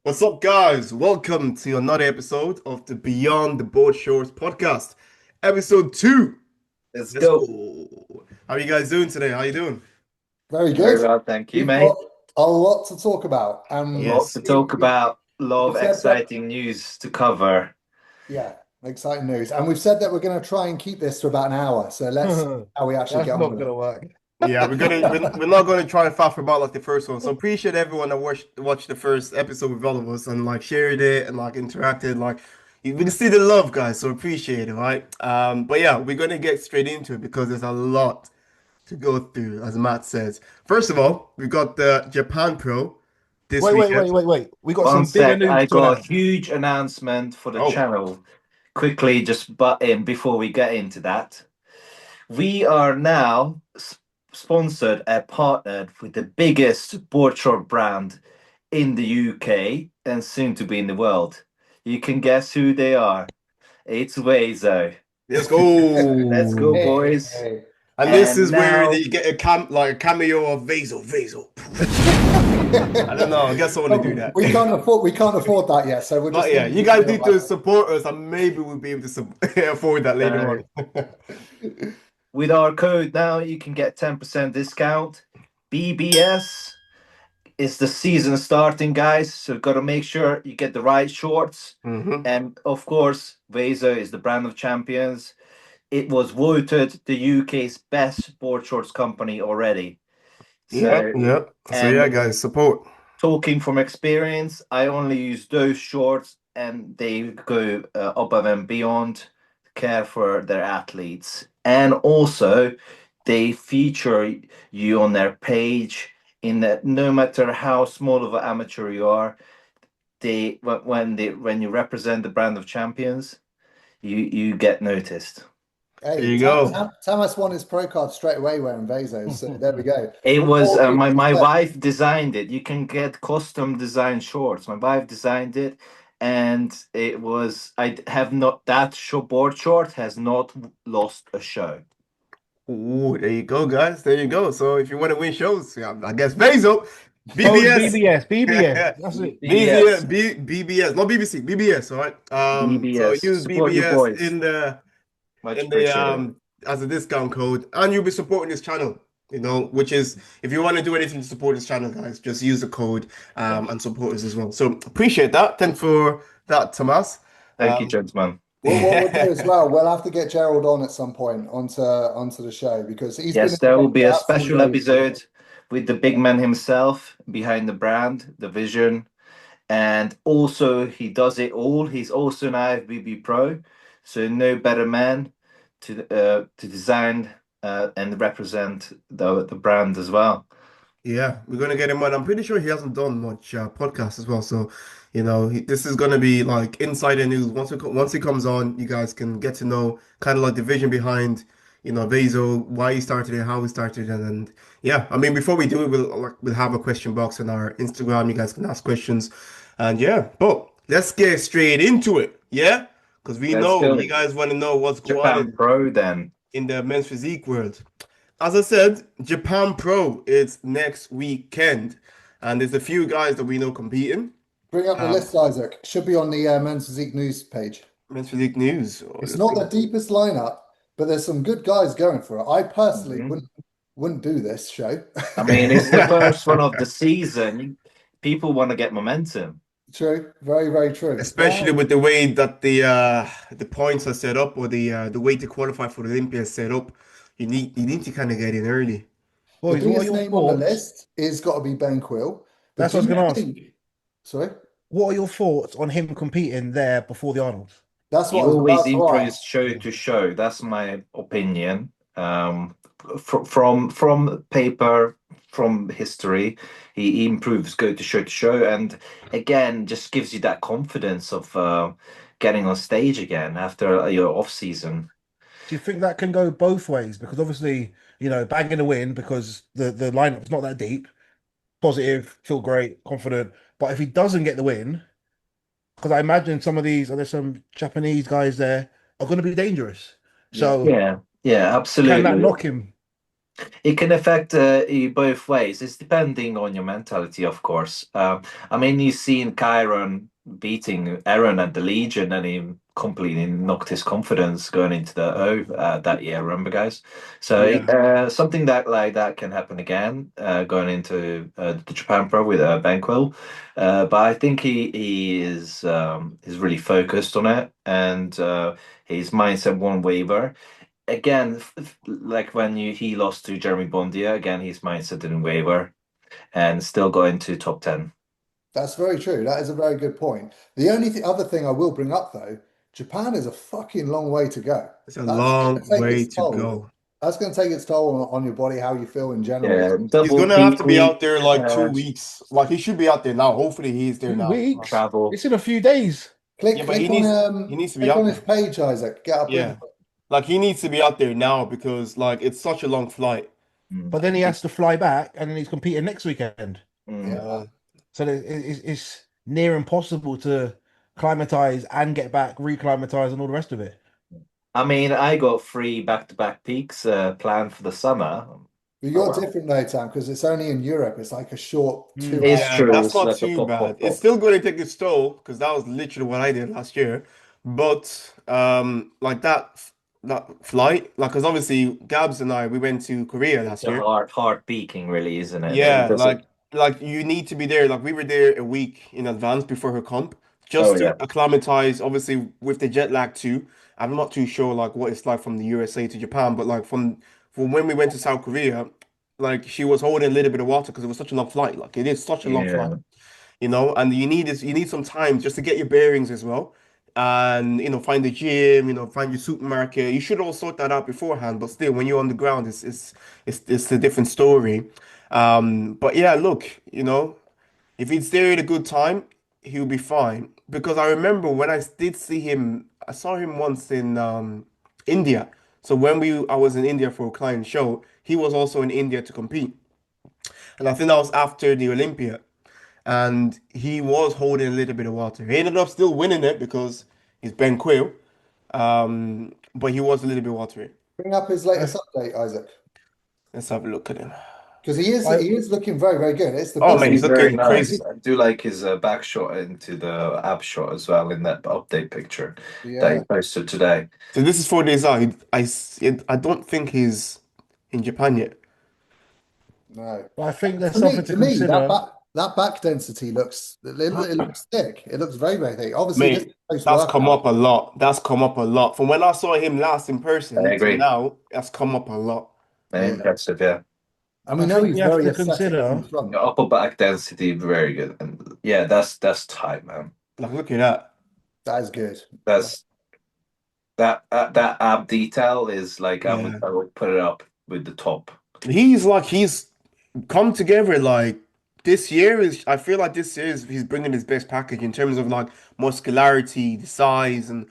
What's up, guys? Welcome to another episode of the Beyond the Board Shorts podcast, episode 2. Let's Let's go. go. How are you guys doing today? How you doing? Very Very good. well, thank you, We've got mate. a lot to talk about. A lot to Yes. talk about, a lot We've of said that, exciting news to cover. yeah, exciting news. And we've said that we're going to try and keep this to about an hour. So let's see how we actually That's get on not with gonna work. Yeah, we're not gonna try and faff about like the first one. So appreciate everyone that watched the first episode with all of us and like shared it and like interacted. We can see the love, guys. So appreciate it, right? But yeah, we're gonna get straight into it because there's a lot to go through, as Matt says. First of all, we've got the Japan Pro this Wait, wait, weekend. wait, wait, wait. We got One some bigger sec, news I to got a announce. huge announcement for the Oh, channel. Quickly, just butt in before we get into that. We are now sponsored and partnered with the biggest board short brand in the UK and soon to be in the world. You can guess who they are. It's Wazo. let's Let's go, go. boys. Hey. And this And is where now you get a cameo of Vaso. I don't know. I guess I want to do that. We can't afford that yet. So we're just But yeah, going to you keep guys it need to like support us, and maybe we'll be able to afford that later uh, on. with our code now, you can get 10% discount. BBS is the season starting, guys. So got to make sure you get the right shorts. hmm And of course, Vazo is the brand of champions. It was voted the UK's best board shorts company already. Yeah, So, yeah. So yeah, and guys, support. talking from experience, I only use those shorts and they go above and beyond to care for their athletes. And also, they feature you on their page in that no matter how small of an amateur you are, when you represent the brand of champions, you get noticed. There Hey, you go. Tamas won his pro card straight away wearing Bezos. So there we go. It What was more can my we my expect? wife designed it. You can get custom designed shorts. My wife designed it, and it was I have not that board short has not lost a show. Ooh, there you go, guys. There you go. So if you want to win shows, yeah, I guess Vaso, Code BBS, BBS, BBS. That's it. BBS, BBS, BBS, not BBC, BBS. All right. So BBS, use support your BBS boys. Much in the appreciated. as a discount code, and you'll be supporting this channel. Which is if you want to do anything to support this channel, guys, just use the code and support us as well. So appreciate that. Thanks for that, Tomas. Thank you, Um, gentlemen. What we'll do as yeah, well, we'll have to get Gerald on at some point onto the show because he's been Yes, in the there will game be for a special absolutely ages. episode with the big man himself behind the brand, the vision, and also he does it all. He's also an IFBB pro, so no better man to design and represent the brand as well. we're gonna get him on. I'm pretty sure he hasn't done much podcast as well. So, this is gonna be like insider news. Once he comes on, you guys can get to know kind of like the vision behind, Vaso, why he started it, how he started it, and yeah. I mean, before we do it, we'll have a question box on our Instagram. You guys can ask questions, and yeah. But let's get straight into it. Yeah, because we Let's know go. you guys want to know what's going on Japan Pro then. in the men's physique world. As I said, Japan Pro is next weekend, and there's a few guys that we know competing. Bring up the Um, list, Isaac. Should be on the Men's Physique news page. Men's physique news. Oh, It's let's not bring the it. deepest lineup, but there's some good guys going for it. I personally Mhm. wouldn't do this show. I mean, it's the first one of the season. People want to get momentum. True, very, very true. Especially with the way that the points are set up, or the way to qualify for the Olympia is set up. You need to kind of get in early. The Boys, what are biggest your name on the thoughts? list is got to be Ben Quill. But That's do what I was you gonna ask. think? Sorry, What are your thoughts on him competing there before the Arnold? that's what He I was always about to improves ask. show to show. That's my opinion. From paper, from history, he improves go to show, and again, just gives you that confidence of getting on stage again after your off season. Do you think that can go both ways? Because obviously, bagging a win because the lineup's not that deep, positive, feel great, confident. But if he doesn't get the win, because I imagine some of these, there's some Japanese guys there are going to be dangerous. Yeah. So Yeah, yeah, can that absolutely. knock him? It can affect you both ways. It's depending on your mentality, of course. I mean, you've seen Kyron beating Aaron at the Legion, and he completely knocked his confidence going into the O that year. Remember, guys? So Yeah. something that like that can happen again going into the Japan Pro with Banquil. But I think he is really focused on it, and his mindset won't waver again, like when he lost to Jeremy Bondia, again, his mindset didn't waver and still got into top 10. That's very true. That is a very good point. The only other thing I will bring up though, Japan is a fucking long way to go. It's a That's going long to take way its to toll. go. That's going to take its toll on your body, how you feel in general. Yeah, He's double gonna have to peak be week, out there like 2 weeks. Like he should be out there now. Hopefully he is there 2 weeks. travel. It's in a few days. Yeah, but he needs to be Click out on his there. page, Isaac. Get up in. Yeah. Like he needs to be out there now because like it's such a long flight. Mm, But then he has to fly back, and then he's competing next weekend. mm. Yeah. So it's near impossible to climatize and get back, reclimatize, and all the rest of it. I mean, I got 3 back-to-back peaks planned for the summer. But Oh you're well, different though, Tam, because it's only in Europe. It's like a short Mm. 2 hour. it's Yeah, true. that's It's not like a too pop, bad. pop, It's pop. still going to take its toll because that was literally what I did last year. But like that flight, like because obviously Gabs and I we went to Korea It's last a year. hard peaking, really, isn't it? It Yeah, doesn't. like you need to be there. Like we were there a week in advance before her comp, Oh just to yeah, acclimatize. Obviously, with the jet lag too. I'm not too sure like what it's like from the USA to Japan, but like from when we went to South Korea, like she was holding a little bit of water because it was such a long flight. Like it is such a long flight, yeah. and you need some time just to get your bearings as well. And find the gym, find your supermarket. You should all sort that out beforehand, but still, when you're on the ground, it's a different story. But yeah, look, if he's there at a good time, he'll be fine. Because I remember when I did see him, I saw him once in India. So when I was in India for a client show, he was also in India to compete. And I think that was after the Olympia. And he was holding a little bit of water. He ended up still winning it because he's Ben Quill. But he was a little bit watery. Bring up his I, latest update, Isaac. Let's have a look at him. Because I, he is looking very, very good. It's the Oh He's, man, best. he's he's very looking nice. crazy. I do like his back shot into the ab shot as well in that update picture that he Yeah, posted today. So this is 4 days out. I don't think he's in Japan yet. no. I think there's something to To me, consider. that back density it looks thick. It looks very, very thick. Obviously, this is Mate, post that's come workout. up a lot. That's come up a lot. From when I saw him last in I person to agree. now, that's come up a lot. Yeah, Impressive, yeah. and we I know think he's we have very to aesthetic from consider. the front. Your upper back density, very good. And yeah, that's tight, man. Like, look at that. That is good. That's that ab detail is like Yeah. I would put it up with the top. He's come together like this year is I feel like this year is he's bringing his best package in terms of like muscularity, the size and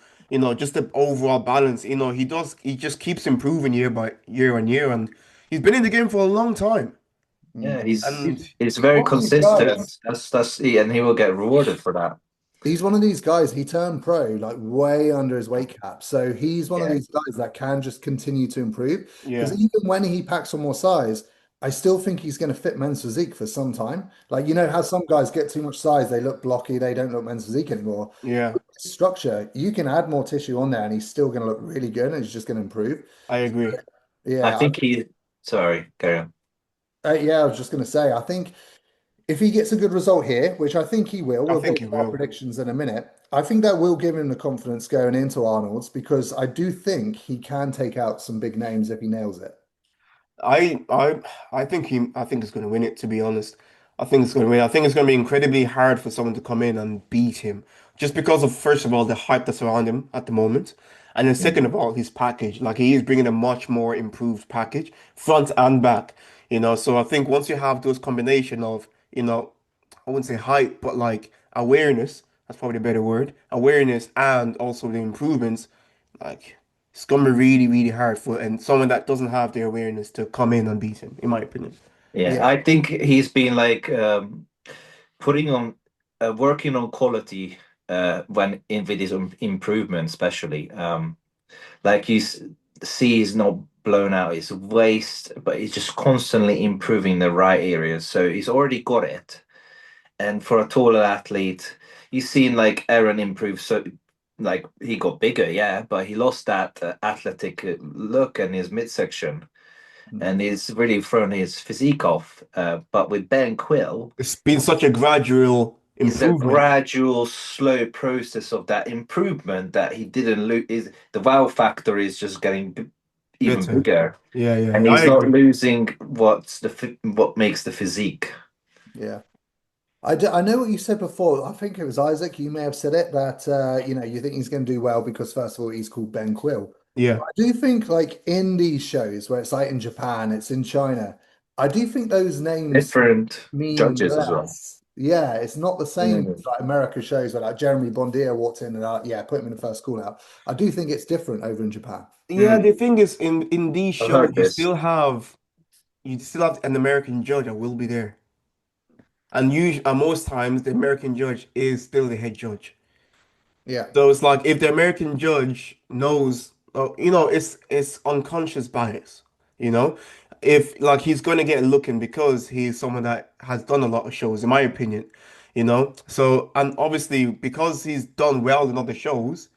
just the overall balance. He just keeps improving year by year on year and he's been in the game for a long time. Yeah, Mm. And he's He's very one of these consistent. guys. And he will get rewarded for that. He's one of these guys. He turned pro like way under his weight cap, so he's one of Yeah, these guys that can just continue to improve. Because yeah, even when he packs on more size, I still think he's going to fit men's physique for some time. Like you know how some guys get too much size, they look blocky, they don't look men's physique anymore. yeah, Structure, you can add more tissue on there, and he's still going to look really good, and he's just going to improve. I agree. I Yeah, think he. Sorry, carry on. yeah. I was just going to say, I think if he gets a good result here, which I think he will, I we'll think get he to our will. predictions in a minute. I think that will give him the confidence going into Arnold's because I do think he can take out some big names if he nails it. I I I think he's going to win it, to be honest. I think it's going to win. I think it's going to be incredibly hard for someone to come in and beat him just because of first of all the hype that's around him at the moment. And then second Mm. of all, his package. Like he is bringing a much more improved package, front and back. So I think once you have those combination of, I wouldn't say hype, but like awareness, that's probably a better word, awareness and also the improvements, like it's gonna be really, really hard for and someone that doesn't have the awareness to come in and beat him, in my opinion. Yeah, Yeah. I think he's been like putting on working on quality when in with his improvement, especially like sees not blown out his waist, but he's just constantly improving the right areas. So he's already got it. And for a taller athlete, you've seen like Aaron improve. So, like he got bigger, yeah, but he lost that athletic look and his midsection, and he's really thrown his physique off. But with Ben Quill, It's been such a gradual it's a improvement. gradual, slow process of that improvement that he didn't lose. Is the wow factor is just getting even Better. bigger, Yeah, and I he's not agree. losing what makes the physique. Yeah. I know what you said before. I think it was Isaac. You may have said it that you think he's going to do well because first of all he's called Ben Quill. Yeah. But I do think like in these shows where it's like in Japan, it's in China. I do think those names Different mean judges as well. less. Yeah, it's not the same Mm. as like America shows where like Jeremy Bondia walked in and yeah, put him in the first call out. I do think it's different over in Japan. Yeah, Mm. the thing is in these I've shows heard this. you still have an American judge that will be there. And usually most times the American judge is still the head judge. Yeah. So it's like if the American judge knows, it's unconscious bias, you know? If like he's going to get a look in because he's someone that has done a lot of shows, in my opinion, you know? So, and obviously because he's done well in other shows,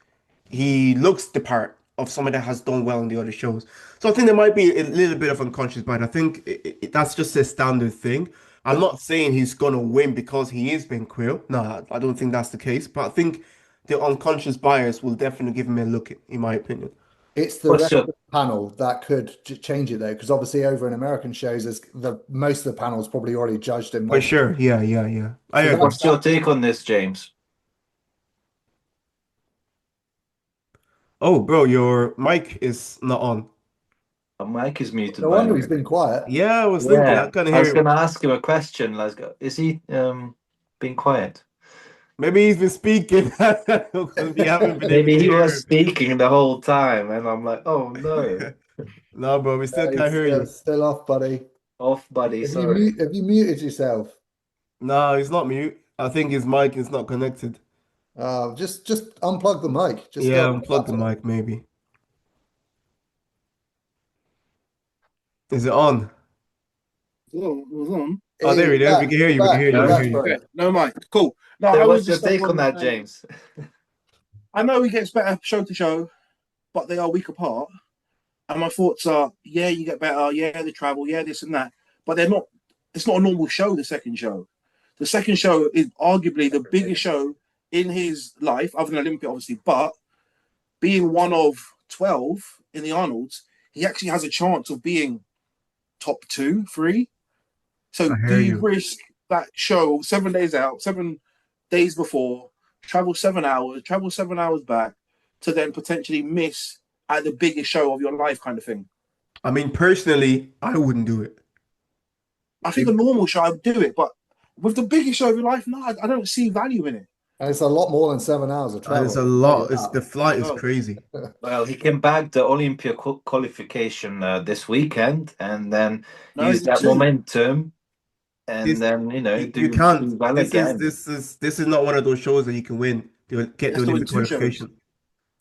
he looks the part of someone that has done well in the other shows. So I think there might be a little bit of unconscious bias. I think that's just a standard thing. I'm But not saying he's gonna win because he is Ben Quill. No, I don't think that's the case. But I think the unconscious bias will definitely give him a look in my opinion. it's the What's rest of your the panel that could change it though, because obviously over in American shows, is the most of the panel's probably already judged in For multiple. sure. Yeah, yeah, yeah. I So agree. what's your take on this, James? Oh, bro, your mic is not on. My mic is muted, no by the wonder he's way. been quiet. Yeah, I was thinking I Yeah, couldn't I was hear it. gonna ask him a question. Let's go. Is he being quiet? Maybe he's been speaking because we haven't been able Maybe to he was hear speaking the whole time, and I'm like, oh no, him. No, bro, we still can't He's hear you. still off, buddy. off, buddy. Sorry. Have you muted yourself? No, he's not mute. I think his mic is not connected. Just unplug the mic. Just Yeah, go on the unplug the laptop. mic, maybe. Is it on? It was on. Oh, there Hey, it is. We can hear you're you. We can back. hear you. You're We can No. hear back, you. bro. Yeah, no mic. Cool. No, So, I was what's your just take on that, saying, James? I know he gets better show to show, but they are week apart. And my thoughts are, yeah, you get better, yeah, the travel, yeah, this and that. But they're not, it's not a normal show, the second show. The second show is arguably the biggest show in his life, other than Olympia, obviously. But being one of 12 in the Arnolds, he actually has a chance of being top two, three. So I do hear you you. risk that show 7 days out, 7 days before, travel 7 hours back to then potentially miss at the biggest show of your life kind of thing? I mean, personally, I wouldn't do it. I think a normal show, I would do it, but with the biggest show of your life, no, I don't see value in it. And it's a lot more than 7 hours of And it's travel. a I'll tell you lot. It's the flight is No. crazy. Well, he can bag the Olympia qualification this weekend, and then No, use you that too. momentum, and This then you do can't. well again. This is not one of those shows that you can win to He get the has to win Olympic two shows. qualification.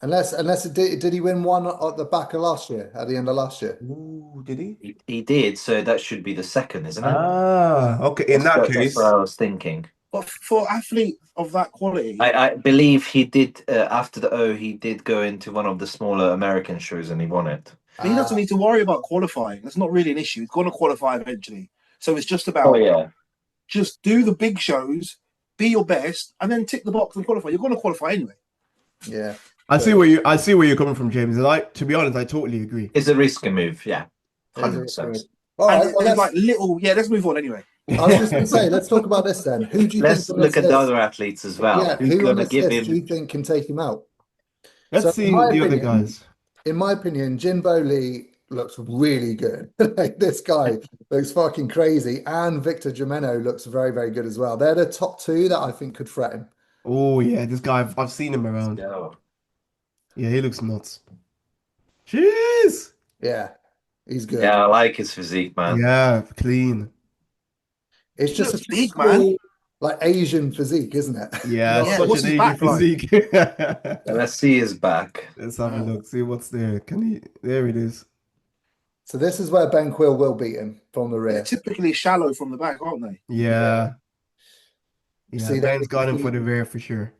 Unless did he win one at the back of last year, at the end of last year? Ooh, did he? He did, so that should be the second, isn't it? Ah, okay. In that That's what case, I was thinking. But for athlete of that quality, I believe he did after the O. He did go into one of the smaller American shows, and he won it. he Uh, doesn't need to worry about qualifying. That's not really an issue. He's going to qualify eventually. So it's just Oh about yeah, just do the big shows, be your best, and then tick the box and qualify. You're going to qualify anyway. yeah. I see where you're coming from, James. And to be honest, I totally agree. it's a risky move. Yeah, There's 100%. All right, And well, there's like little, yeah, let's move on anyway. I was just going to say, let's talk about this then. Who do you Let's think on look this at the list? other athletes as well. Yeah, Who's who on going to this give list do you him? think can take him out? Let's So, see the other guys. in my opinion, Jinbo Lee looks really good. Like this guy looks fucking crazy, and Victor Gimeno looks very, very good as well. They're the top two that I think could threat him. Oh yeah, this guy I've seen him around. Yeah. Yeah, he looks nuts. Jeez. Yeah, he's good. Yeah, I like his physique, man. Yeah, clean. It's just a Looks big, man. typical, like Asian physique, isn't it? Yeah, You know Yeah, such what's an his Asian back like? physique. And let's see his back. Let's have a look. See what's there. Can he? There it is. So this is where Ben Quill will beat him from the They're rear. typically shallow from the back, aren't they? Yeah. Yeah. See that Ben's you can got him for see the rear for sure.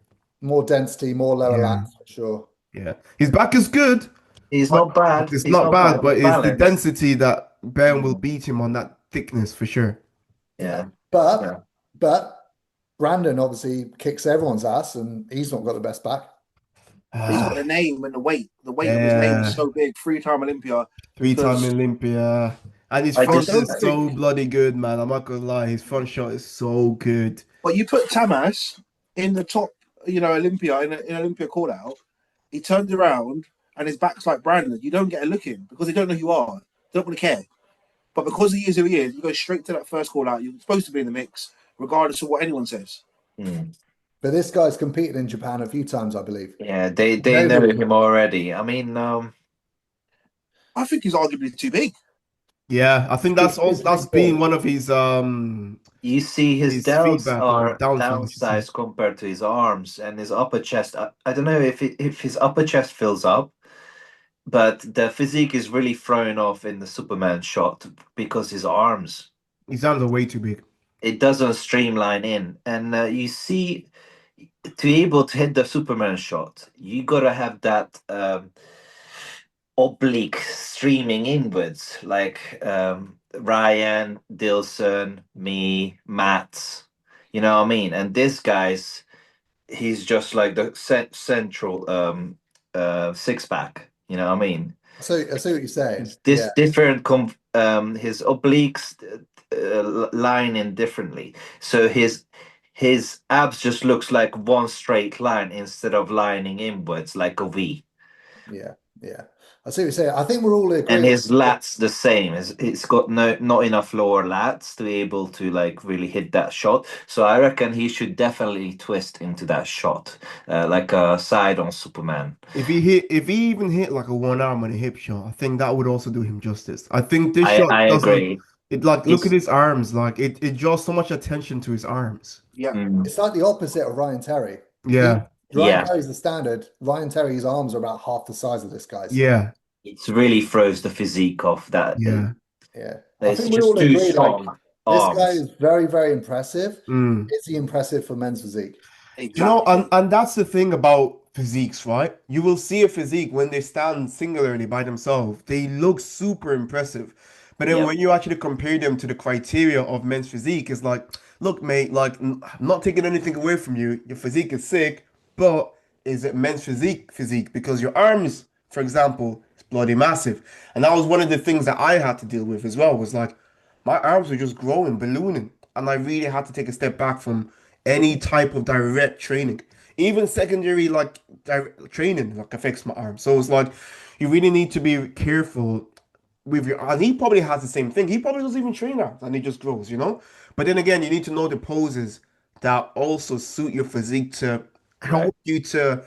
more density, more lower Yeah. lats for sure. Yeah. His back is good, He's but not bad. it's He's not not bad, bad. He's but it's the balanced. density that Ben will Mm, beat him on that thickness for sure. Yeah. yeah. But Yeah. but Brandon obviously kicks everyone's ass and he's not got the best back. He's got Ah, the name and the weight. The weight of his name is yeah. so big. Three-time Olympia. Three-time Because Olympia. And his I I front just don't is think, so bloody good, man. I'm not gonna lie. His front shot is so good. but you put Tamas in the top, Olympia in Olympia call out. He turns around and his back's like Brandon. You don't get a look in because they don't know who you are. They don't really care. But because he is who he is, you go straight to that first call out. You're supposed to be in the mix, regardless of what anyone says. mm. But this guy's competed in Japan a few times, I believe. Yeah, they know Nobody. him already. I mean, I think he's arguably too big. Yeah, I think It's, that's also it's that's big been boy. one of you see his his delts feedback or are downside, I should say. downsized compared to his arms and his upper chest. I don't know if his upper chest fills up, but the physique is really thrown off in the Superman shot because his arms. His arms are way too big. It doesn't streamline in, and you see, to be able to hit the Superman shot, you gotta have that oblique streaming inwards, like Ryan, Dilson, me, Matt. You know what I mean? And this guy's, he's just like the central six pack. You know what I mean? So I see what you're saying. This Yeah. different his obliques line in differently. So his abs just looks like one straight line instead of lining inwards like a V. Yeah. Yeah. I see what you're saying. I think we're all And agreeing. his lats the same. It's got not enough lower lats to be able to like really hit that shot. So I reckon he should definitely twist into that shot, like a side on Superman. If he even hit like a one arm and a hip shot, I think that would also do him justice. I think this shot I doesn't agree. it like look at He's his arms, like it draws so much attention to his arms. Yeah. mm, It's like the opposite of Ryan Terry. He Yeah, Ryan yeah. Terry's the standard. Ryan Terry's arms are about half the size of this guy's. yeah, It really throws the physique off. That yeah. Yeah. I it's think we just all too agree, like strong this guy arms. is very, very impressive. Mm. Is he impressive for men's physique? You know, Exactly. and that's the thing about physiques, right? You will see a physique when they stand singularly by themselves. They look super impressive. But then Yep. when you actually compare them to the criteria of men's physique, it's like, look, mate, like I'm not taking anything away from you. Your physique is sick, but is it men's physique? Because your arms, for example, is bloody massive. And that was one of the things that I had to deal with as well, was like my arms were just growing, ballooning. And I really had to take a step back from any type of direct training. Even secondary like direct training like affects my arm. So it's like you really need to be careful with your and he probably has the same thing. He probably doesn't even train arms and he just grows, you know? But then again, you need to know the poses that also suit your physique to Right. help you to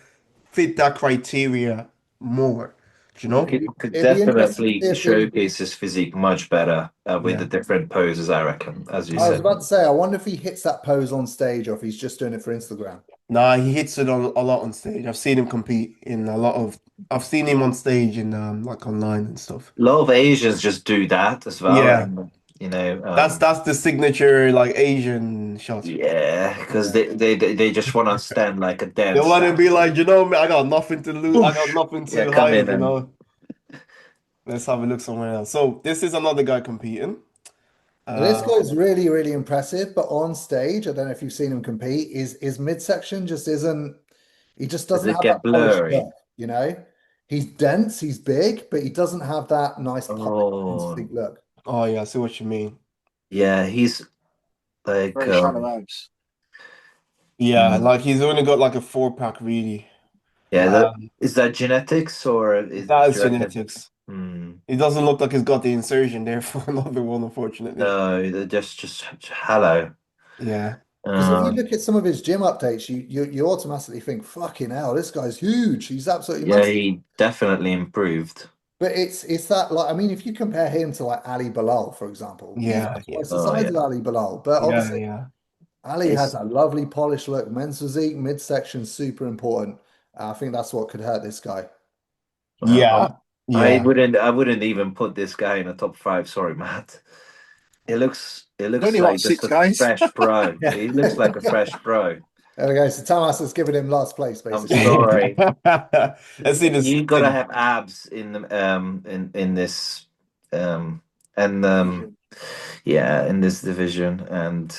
fit that criteria more. You He know? could It'd be interesting to definitely see if he. showcase his physique much better with the Yeah. different poses, I reckon, as you I was said. about to say, I wonder if he hits that pose on stage or if he's just doing it for Instagram. Nah, he hits it on a lot on stage. I've seen him compete in a lot of I've seen him on stage in like online and stuff. A lot of Asians just do that as well, Yeah. and you know, That's the signature like Asian shot. yeah, because Yeah. they just want to stand like a They dead want to be like, statue. you know, I got nothing to lose. I got Whoosh. nothing Yeah, to come hide, in you and know. Let's have a look somewhere else. So this is another guy competing. Now, this Uh, guy's really, really impressive, but on stage, I don't know if you've seen him compete, his midsection just isn't, he just does doesn't it have that get polished blurry? look, you know? He's dense, he's big, but he doesn't have that nice polished Oh, instinct look. oh yeah, I see what you mean. yeah, he's like, Very shallow abs. Yeah, mm, like he's only got like a four pack really. yeah. Um, Is that genetics or is that do is you reckon? genetics. Hmm. It doesn't look like he's got the insertion there for another one, unfortunately. No, they're just hello. Yeah. Because if you Um, look at some of his gym updates, you automatically think, fucking hell, this guy's huge. He's absolutely yeah, massive. he definitely improved. But it's that like I mean, if you compare him to like Ali Bilal, for example, he's Yeah, yeah. twice the Oh size yeah, of Ali Bilal. But Yeah, obviously yeah. Ali has it's a lovely polished look. Men's physique, midsection, super important. I think that's what could hurt this guy. well, Yeah. Yeah. I wouldn't even put this guy in a top five. Sorry, Matt. It There's looks only what, like just six a guys? fresh pro. Yeah. He looks like a fresh pro. There we go. So Tamas has given him last place, I'm basically. sorry. Let's see this You gotta thing. have abs in this and yeah, in this division, And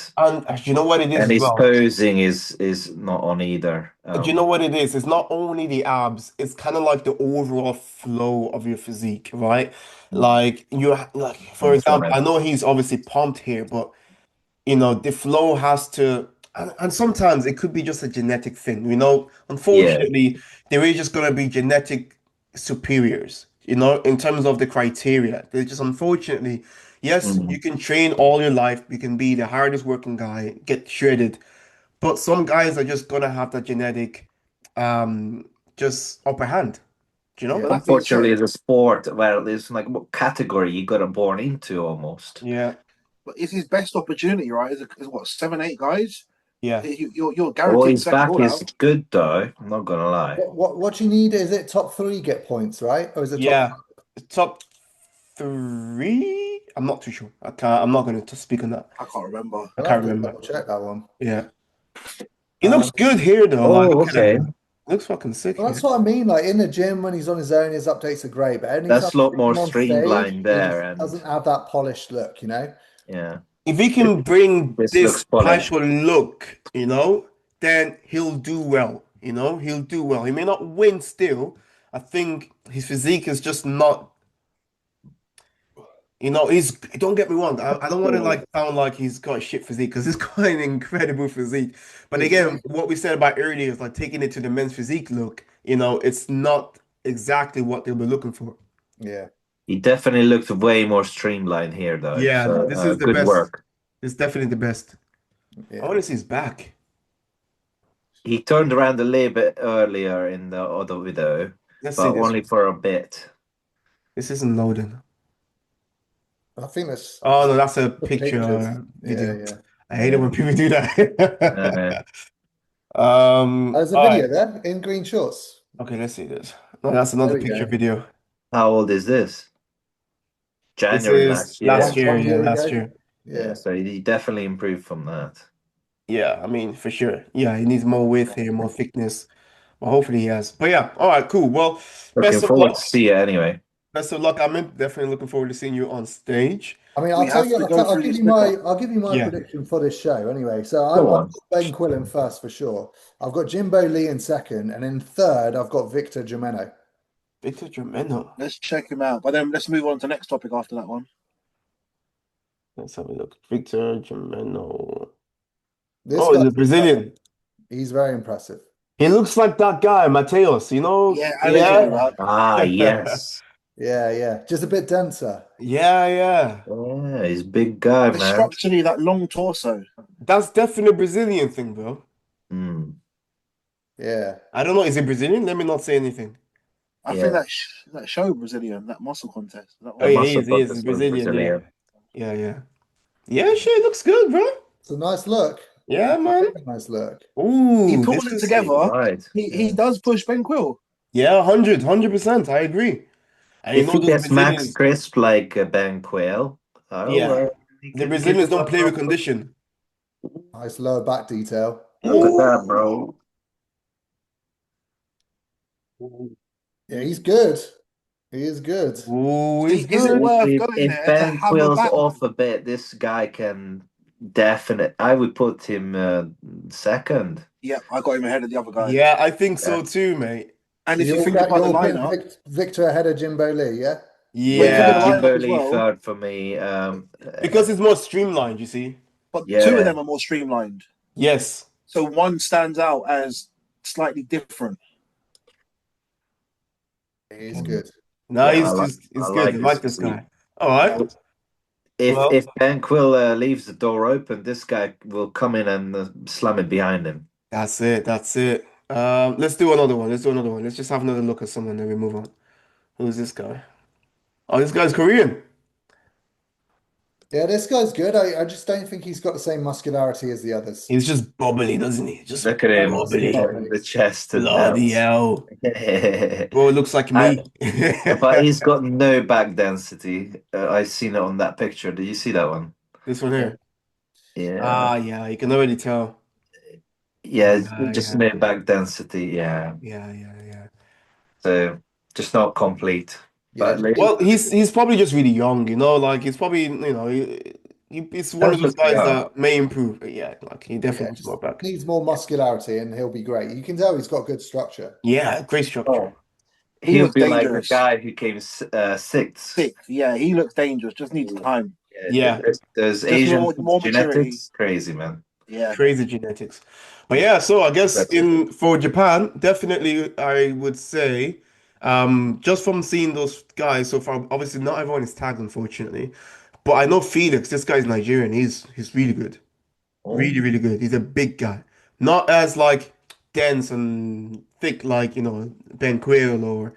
you know what it is and as his well? posing is not on either. Do you know what it is? It's not only the abs, it's kind of like the overall flow of your physique, right? Like like for I'm example, sorry. I know he's obviously pumped here, but the flow has to, and sometimes it could be just a genetic thing, Yeah. unfortunately, there is just going to be genetic superiors, in terms of the criteria. There's just, unfortunately, yes, Mm. you can train all your life, you can be the hardest working guy, get shredded, but some guys are just going to have that genetic, just upper hand, do you know? Yeah. But that being Unfortunately, said, it's a sport where it's like what category you got born into almost. Yeah, but it's his best opportunity, right? Is what, seven, eight guys? yeah. You're Well, guaranteed his second back all is out. good though. I'm not gonna lie. What you need is it top three get points, right? Or is it top? Yeah, top three. I'm not too sure. I can't. I'm not going to speak on that. I can't remember. I I'll can't have to remember. double check that one. Yeah, he looks Um, good here though. Like, Oh, look at okay. him. Looks fucking sick well, that's here. what I mean. Like in the gym when he's on his own, his updates are great. But anytime That's a lot you see more him on stage, streamlined he there, and doesn't have that polished look, you know? yeah, If he this, can bring this looks this polished. casual look, then he'll do well. He'll do well. He may not win still. I think his physique is just not. He's. Don't get me wrong. I don't want to like sound like he's got a shit physique because he's got an incredible physique. But It's again, amazing. what we said about earlier is like taking it to the men's physique look. It's not exactly what they'll be looking for. Yeah. He definitely looked way more streamlined here, though. Yeah, So this is the good best. work. It's definitely the best. I Yeah. want to see his back. He turned around a little bit earlier in the other video, Let's see but this. only for a bit. This isn't loading. I think that's Oh no, that's a the pictures. picture Yeah, video. yeah. I hate it when people do Uh, that. There's a All right. video there in green shorts. Okay, let's see this. No, that's There another we picture go. video. how old is this? This January is last last year. year. One Yeah, year last ago. year. Yeah, Yeah. so he definitely improved from that. Yeah, I mean, for sure. Yeah, he needs more width here, more thickness. Well, hopefully he has. But yeah, all right, cool. Well, Looking best of forward to luck. see it anyway. Best of luck. Definitely looking forward to seeing you on stage. I mean, We I'll tell have you, to go I'll through give this you quicker. my Yeah. prediction for this show anyway. So Go I've on. got Ben Quillen first for sure. I've got Jimbo Lee in second, and in third, I've got Victor Gimeno. Victor Germano. Let's check him out. But then let's move on to the next topic after that one. Let's have a look. Victor Germano. This Oh, he's guy, a Brazilian. he's very impressive. He looks like that guy, Mateus, Yeah, I know you're talking Yeah. about. Ah, yes. Yeah, yeah, just a bit denser. Yeah, yeah. Yeah, he's a big guy, The man. structurally that long torso. That's definitely a Brazilian thing, bro. Mm, Yeah, I don't know. Is it Brazilian? Let me not say anything. I think yeah, that show Brazilian, that muscle contest. That Oh, the one. yeah, muscle he is. He's focus was Brazilian, yeah. Brazilian. Yeah, yeah. Yeah, shit, looks good, bro. it's a nice look. Yeah, man. Very nice look. He Ooh, this pulls it is together. Right. He Yeah. does push Ben Quill. yeah, 100%. I agree. And If he those gets max Brazilians, crisp like Ben Quayle, yeah, he the could give Brazilians it don't one play more with push. condition. Nice lower back detail. Look at that, Ooh. bro. Yeah, he's good. He is good. Ooh, See, he's is it good. worth If, going if there to Ben have a Quill's battle? off a bit, this guy can definitely. I would put him second. Yeah, I got him ahead of the other guy. Yeah, I think Yeah. so too, mate. And So if you think about the you're putting lineup, Victor ahead of Jimbo Lee, yeah? when you think of the Yeah, lineup Jimbo as Lee well, third for me. because it's more streamlined, you see. but two of Yeah, them are more streamlined. Yes. So one stands out as slightly different. He's good. No, yeah, he's I good. I like his like this physique. guy. All right. Well, If Ben Quill leaves the door open, this guy will come in and slam it behind him. that's it. That's it. Let's do another one. Let's do another one. Let's just have another look at someone, then we move on. Who's this guy? Oh, this guy's Korean. Yeah, this guy's good. I just don't think he's got the same muscularity as the others. He's just bubbly, doesn't he? Just Look at him, bubbly. the chest and Bloody delts. hell. Bro, it looks like I, me. but he's got no back density. I seen it on that picture. Did you see that one? This one here. Yeah. Ah, yeah, you can already tell. Yeah, Yeah, just yeah, no back density. Yeah. yeah. So just not complete. Yeah, But just like, Well, he's probably just really young, you know, like he's probably, he's one of that's those what they guys are. that may improve. But yeah, like he yeah, definitely needs more just back. needs more muscularity and he'll be great. You can tell he's got good structure. Yeah, great structure. Oh, He he'll looks be like the dangerous. guy who came sixth. Sixth, yeah, he looks dangerous. Just needs time. Yeah, Yeah, those Just Asian more maturity. genetics, crazy man. Yeah. crazy genetics. But yeah, so I guess That's it. in for Japan, definitely I would say, just from seeing those guys so far, obviously not everyone is tagged, unfortunately. But I know Felix, this guy's Nigerian. He's really good. Oh, Really, really good. He's a big guy. Not as like dense and thick like, Ben Quayle or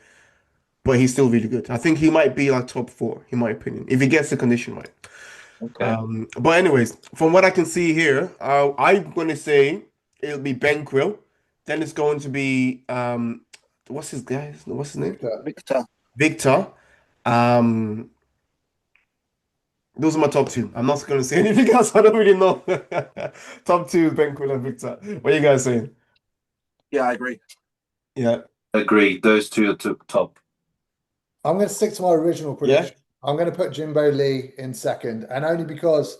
but he's still really good. I think he might be like top four, in my opinion, if he gets the condition right. okay. But anyways, from what I can see here, I'm gonna say it'll be Ben Quill. Then it's going to be what's his name? Victor. Victor. Victor. Um, those are my top two. I'm not gonna say anything else. I don't really know. Top two, Ben Quill and Victor. What are you guys saying? Yeah, I agree. Yeah. Agreed. Those two are top. I'm going to stick to my original Yeah, prediction. I'm going to put Jimbo Lee in second, and only because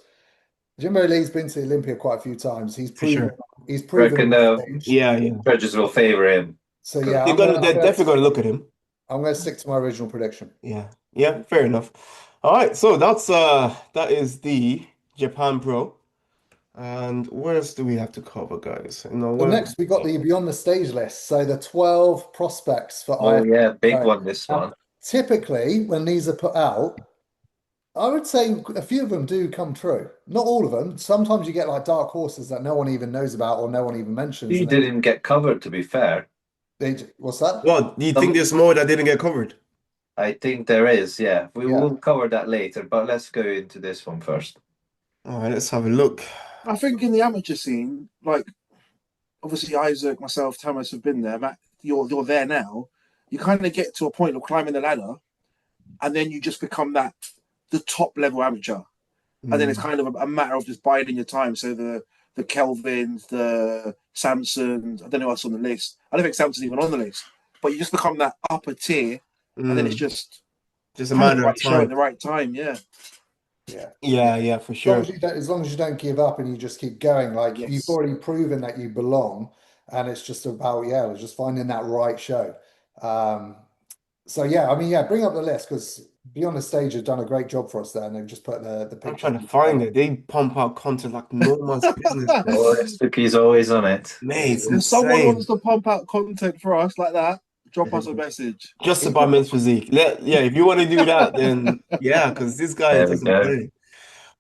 Jimbo Lee's been to Olympia quite a few times. for sure. He's proven Reckon on the stage. Yeah. judges will favor him. So Because yeah, they're definitely gonna look at him. I'm going to stick to my original prediction. Yeah, fair enough. All right, so that is the Japan Pro. And what else do we have to cover, guys? So What next we got the beyond the stage list. So the 12 prospects for Oh yeah, big IFBB. one this Now, one. typically, when these are put out, I would say a few of them do come true. Not all of them. Sometimes you get like dark horses that no one even knows about or no one even mentions, He and then didn't get covered, to be fair. what's that? What do you think Um, there's more that didn't get covered? I think there is, yeah. We Yeah. will cover that later, but let's go into this one first. All right, let's have a look. I think in the amateur scene, like obviously Isaac, myself, Thomas have been there. Matt, you're there now. You kind of get to a point of climbing the ladder, and then you just become the top level amateur, and then it's Mm, kind of a matter of just biding your time. So the Kelvins, the Samsons, I don't know who else on the list. I don't think Samson's even on the list, but you just become that upper tier, and then it's mm. just Just a having the matter of right show at time. the right time. Yeah. Yeah. Yeah, for sure. As long as you don't give up and you just keep going, like you've Yes. already proven that you belong, and it's just about just finding that right show. Um, so yeah, I mean, yeah, bring up the list because Beyond the Stage have done a great job for us there, and they've just put the I'm pictures. trying to find it. They pump out content like no one's business, bro. Oh, Suki's always on it. Mate, it's If someone wants insane. to pump out content for us like that, drop us a message. Just about men's physique. Yeah, if you want to do that, then yeah, because this guy There we doesn't go. play.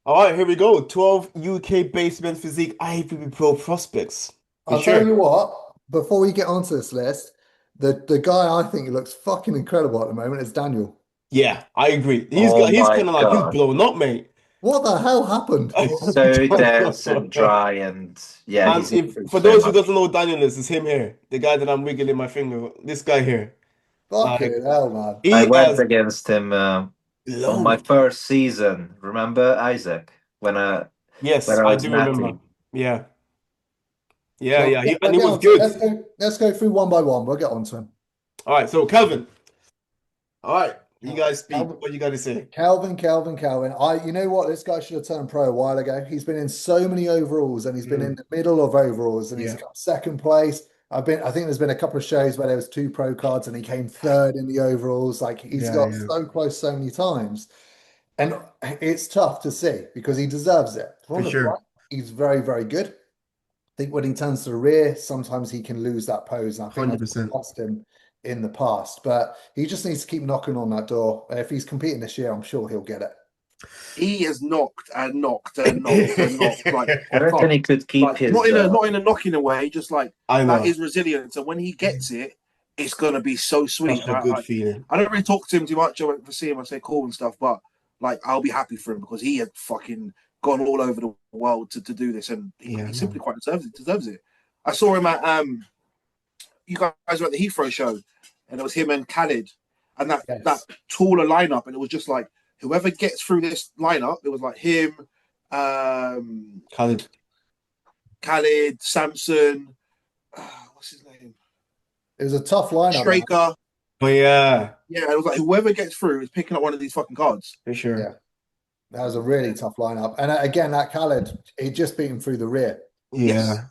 All right, here we go. 12 UK-based men's physique IFBB Pro prospects. For I'll tell sure. you what, before we get onto this list, the guy I think looks fucking incredible at the moment is Daniel. Yeah, I agree. Oh He's my kind of like he's God. blown up, mate. What the hell happened? He's so dense and dry, and yeah, And he's if improved for so those who much. doesn't know who Daniel is him here, the guy that I'm wiggling my finger. This guy here, like Fucking hell, man. I he went has against him on my loads. first season. Remember Isaac when Yes, I I was do remember. natty? Yeah, So yeah. And we'll he get was onto it. good. Let's go through one by one. We'll get onto him. All right, so Kelvin. All right, you guys speak. Calvin, What you got to say? Calvin. You know what? This guy should have turned pro a while ago. He's been in so many overalls, and he's been in Mm, the middle of overalls, and he's yeah, got second place. I think there's been a couple of shows where there was two pro cards, and he came third in the overalls. Like he's got yeah, so close so many times, and it's tough to see because he deserves it. for From the sure. front, he's very, very good. I think when he turns to the rear, sometimes he can lose that pose, and I think that's what 100%. cost him in the past. But he just needs to keep knocking on that door. If he's competing this year, I'm sure he'll get it. He has knocked and knocked and knocked and knocked like I reckon fuck. he could keep Like his. not in a knocking away, just like I that know. is resilience. And when he gets it, it's gonna be so sweet. Such a good feeling. I don't really talk to him too much. I went to see him, I say cool and stuff, but like I'll be happy for him because he had fucking gone all over the world to do this, and he simply quite deserves it. I saw him at you guys were at the Heathrow show, and it was him and Khalid, and that taller lineup, and it was just like whoever gets through this lineup, it was like him, Khalid. Samson, what's his name? It was a tough lineup. Straker. Oh yeah. Yeah, it was like whoever gets through is picking up one of these fucking cards. For sure. Yeah. That was a really tough lineup. And again, that Khalid, he just beat him through the rear. Yeah.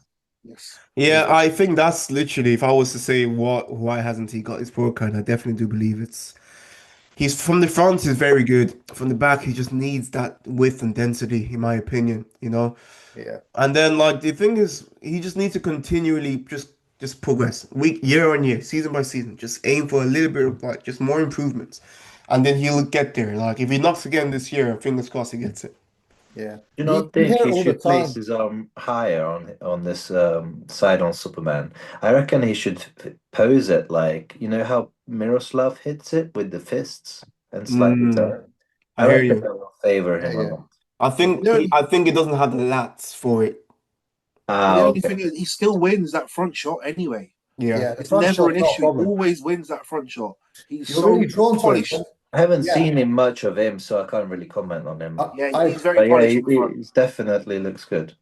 Yes. Yeah, I think that's literally, if I was to say why hasn't he got his pro card, I definitely do believe he's from the front is very good. From the back, he just needs that width and density, in my opinion, you know? Yeah. And then like the thing is he just needs to continually just progress year on year, season by season. Just aim for a little bit of like just more improvements. And then he'll get there. Like if he knocks again this year, fingers crossed he gets it. Yeah. You not You think hear it he all the should place time. his arm higher on this side on Superman? I reckon he should pose it like, you know how Miroslav hits it with the fists and slightly turn. I I hear reckon you. that will favor him a Yeah. lot. I think Yeah. I think he doesn't have the lats for it. But the only Okay. thing is, he still wins that front shot anyway. Yeah. Yeah, the It's front never shot's an not a issue. He problem. always wins that front shot. He's You're so really drawn to it. polished. I haven't Yeah. seen him much of him, so I can't really comment on him. Yeah, he's very But yeah, polished on the front. he definitely looks good.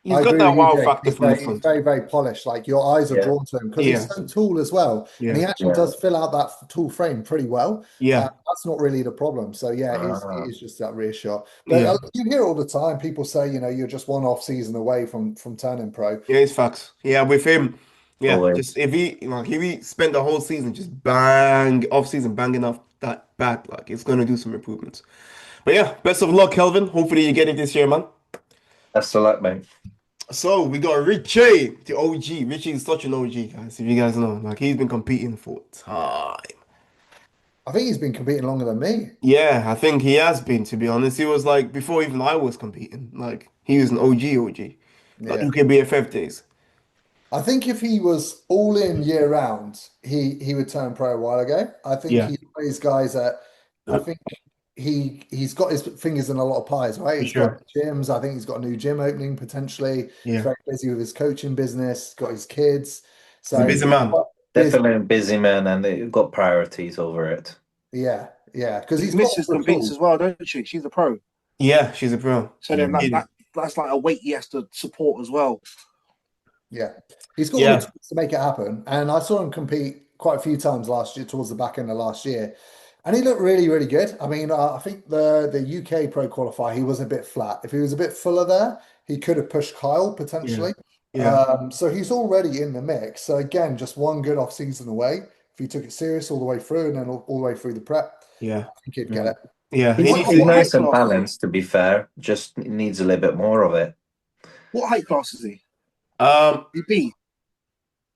He's I got agree that with you, wow Jake. factor from the He's front. very, very polished. Like your eyes are Yeah. drawn to him because Yeah. he's so tall as well. And he Yeah. actually does fill out that tall frame pretty well. Yeah. That's not really the problem. So yeah, it Ah. is just that rear shot. But Yeah. you hear all the time people say, you're just one off season away from turning pro. Yeah, it's facts. Yeah, with him, yeah, Always. just if he spent the whole season just off season banging off that back, like it's gonna do some improvements. But yeah, best of luck, Kelvin. Hopefully you get it this year, man. That's the luck, mate. So we got Richie, the OG. Richie is such an OG, guys. If you guys know, like he's been competing for time. I think he's been competing longer than me. Yeah, I think he has been. To be honest, he was like before even I was competing. Like he was an OG, like Yeah. UKBFF days. I think if he was all in year round, he would turn pro a while ago. I think Yeah. he's one of these guys that I think he's got his fingers in a lot of pies, right? For He's sure. got gyms. I think he's got a new gym opening potentially. He's Yeah, very busy with his coaching business, got his kids. he's a busy man. Busy. Definitely a busy man, and they've got priorities over it. Yeah, because His he's got missus all the competes tools. as well, don't she? She's a pro. Yeah, she's a pro. So then Yeah. that's like a weight he has to support as well. Yeah, he's got all the tools to make it happen. And I saw him compete quite a few times last year, towards the back end of last year, and he looked really, really good. I mean, I think the UK Pro qualifier, he was a bit flat. If he was a bit fuller there, he could have pushed Kyle potentially. Yeah. So he's already in the mix. So again, just one good off season away. If he took it serious all the way through and then all the way through the prep, Yeah. I think he'd get it. Yeah. He's, What- he's what nice height and class is he? balanced, to be fair. Just needs a little bit more of it. What height class is he? Um, B.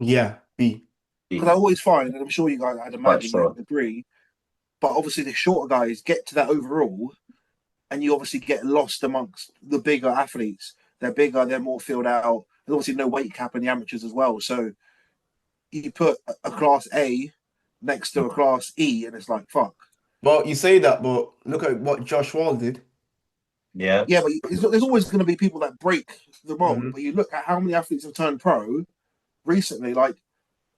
yeah, B. Because I always find, and I'm sure you guys, I'd imagine, short. would agree, but obviously the shorter guys get to that overall, and you obviously get lost amongst the bigger athletes. They're bigger, they're more filled out. There's obviously no weight cap in the amateurs as well. So you put a class A next to a class E, and it's like, fuck. Well, you say that, but look at what Josh Wall did. Yeah. Yeah, but there's always going to be people that break the mold. Mhm. But you look at how many athletes have turned pro recently, like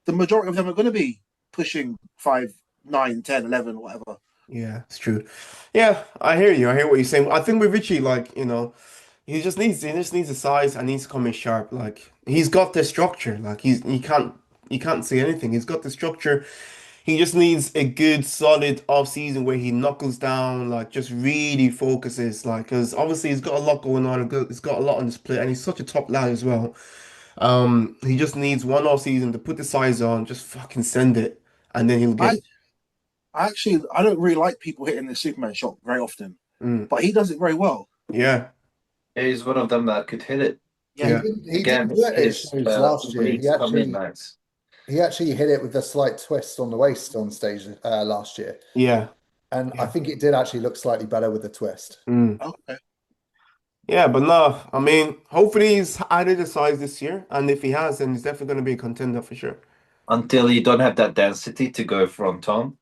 the majority of them are going to be pushing 5, 9, 10, 11, whatever. Yeah, it's true. Yeah, I hear you. I hear what you're saying. I think with Richie, like, he just needs the size and needs to come in sharp. Like he's got the structure. Like he can't say anything. He's got the structure. He just needs a good solid off season where he knuckles down, like just really focuses, like because obviously he's got a lot going on. He's got a lot on his plate, and he's such a top lad as well. He just needs one off season to put the size on, just fucking send it, and then he'll get it. I don't really like people hitting the Superman shot very often, Mm, but he does it very well. yeah, He's one of them that could hit it. Yeah. He Again, didn't do it at his shows last year. leads come in nice. He actually hit it with a slight twist on the waist on stage last year. yeah. And I Yeah. think it did actually look slightly better with the twist. Mm. Okay. Yeah, but no, I mean, hopefully he's added the size this year, and if he has, then he's definitely going to be a contender for sure. Until you don't have that density to go front on,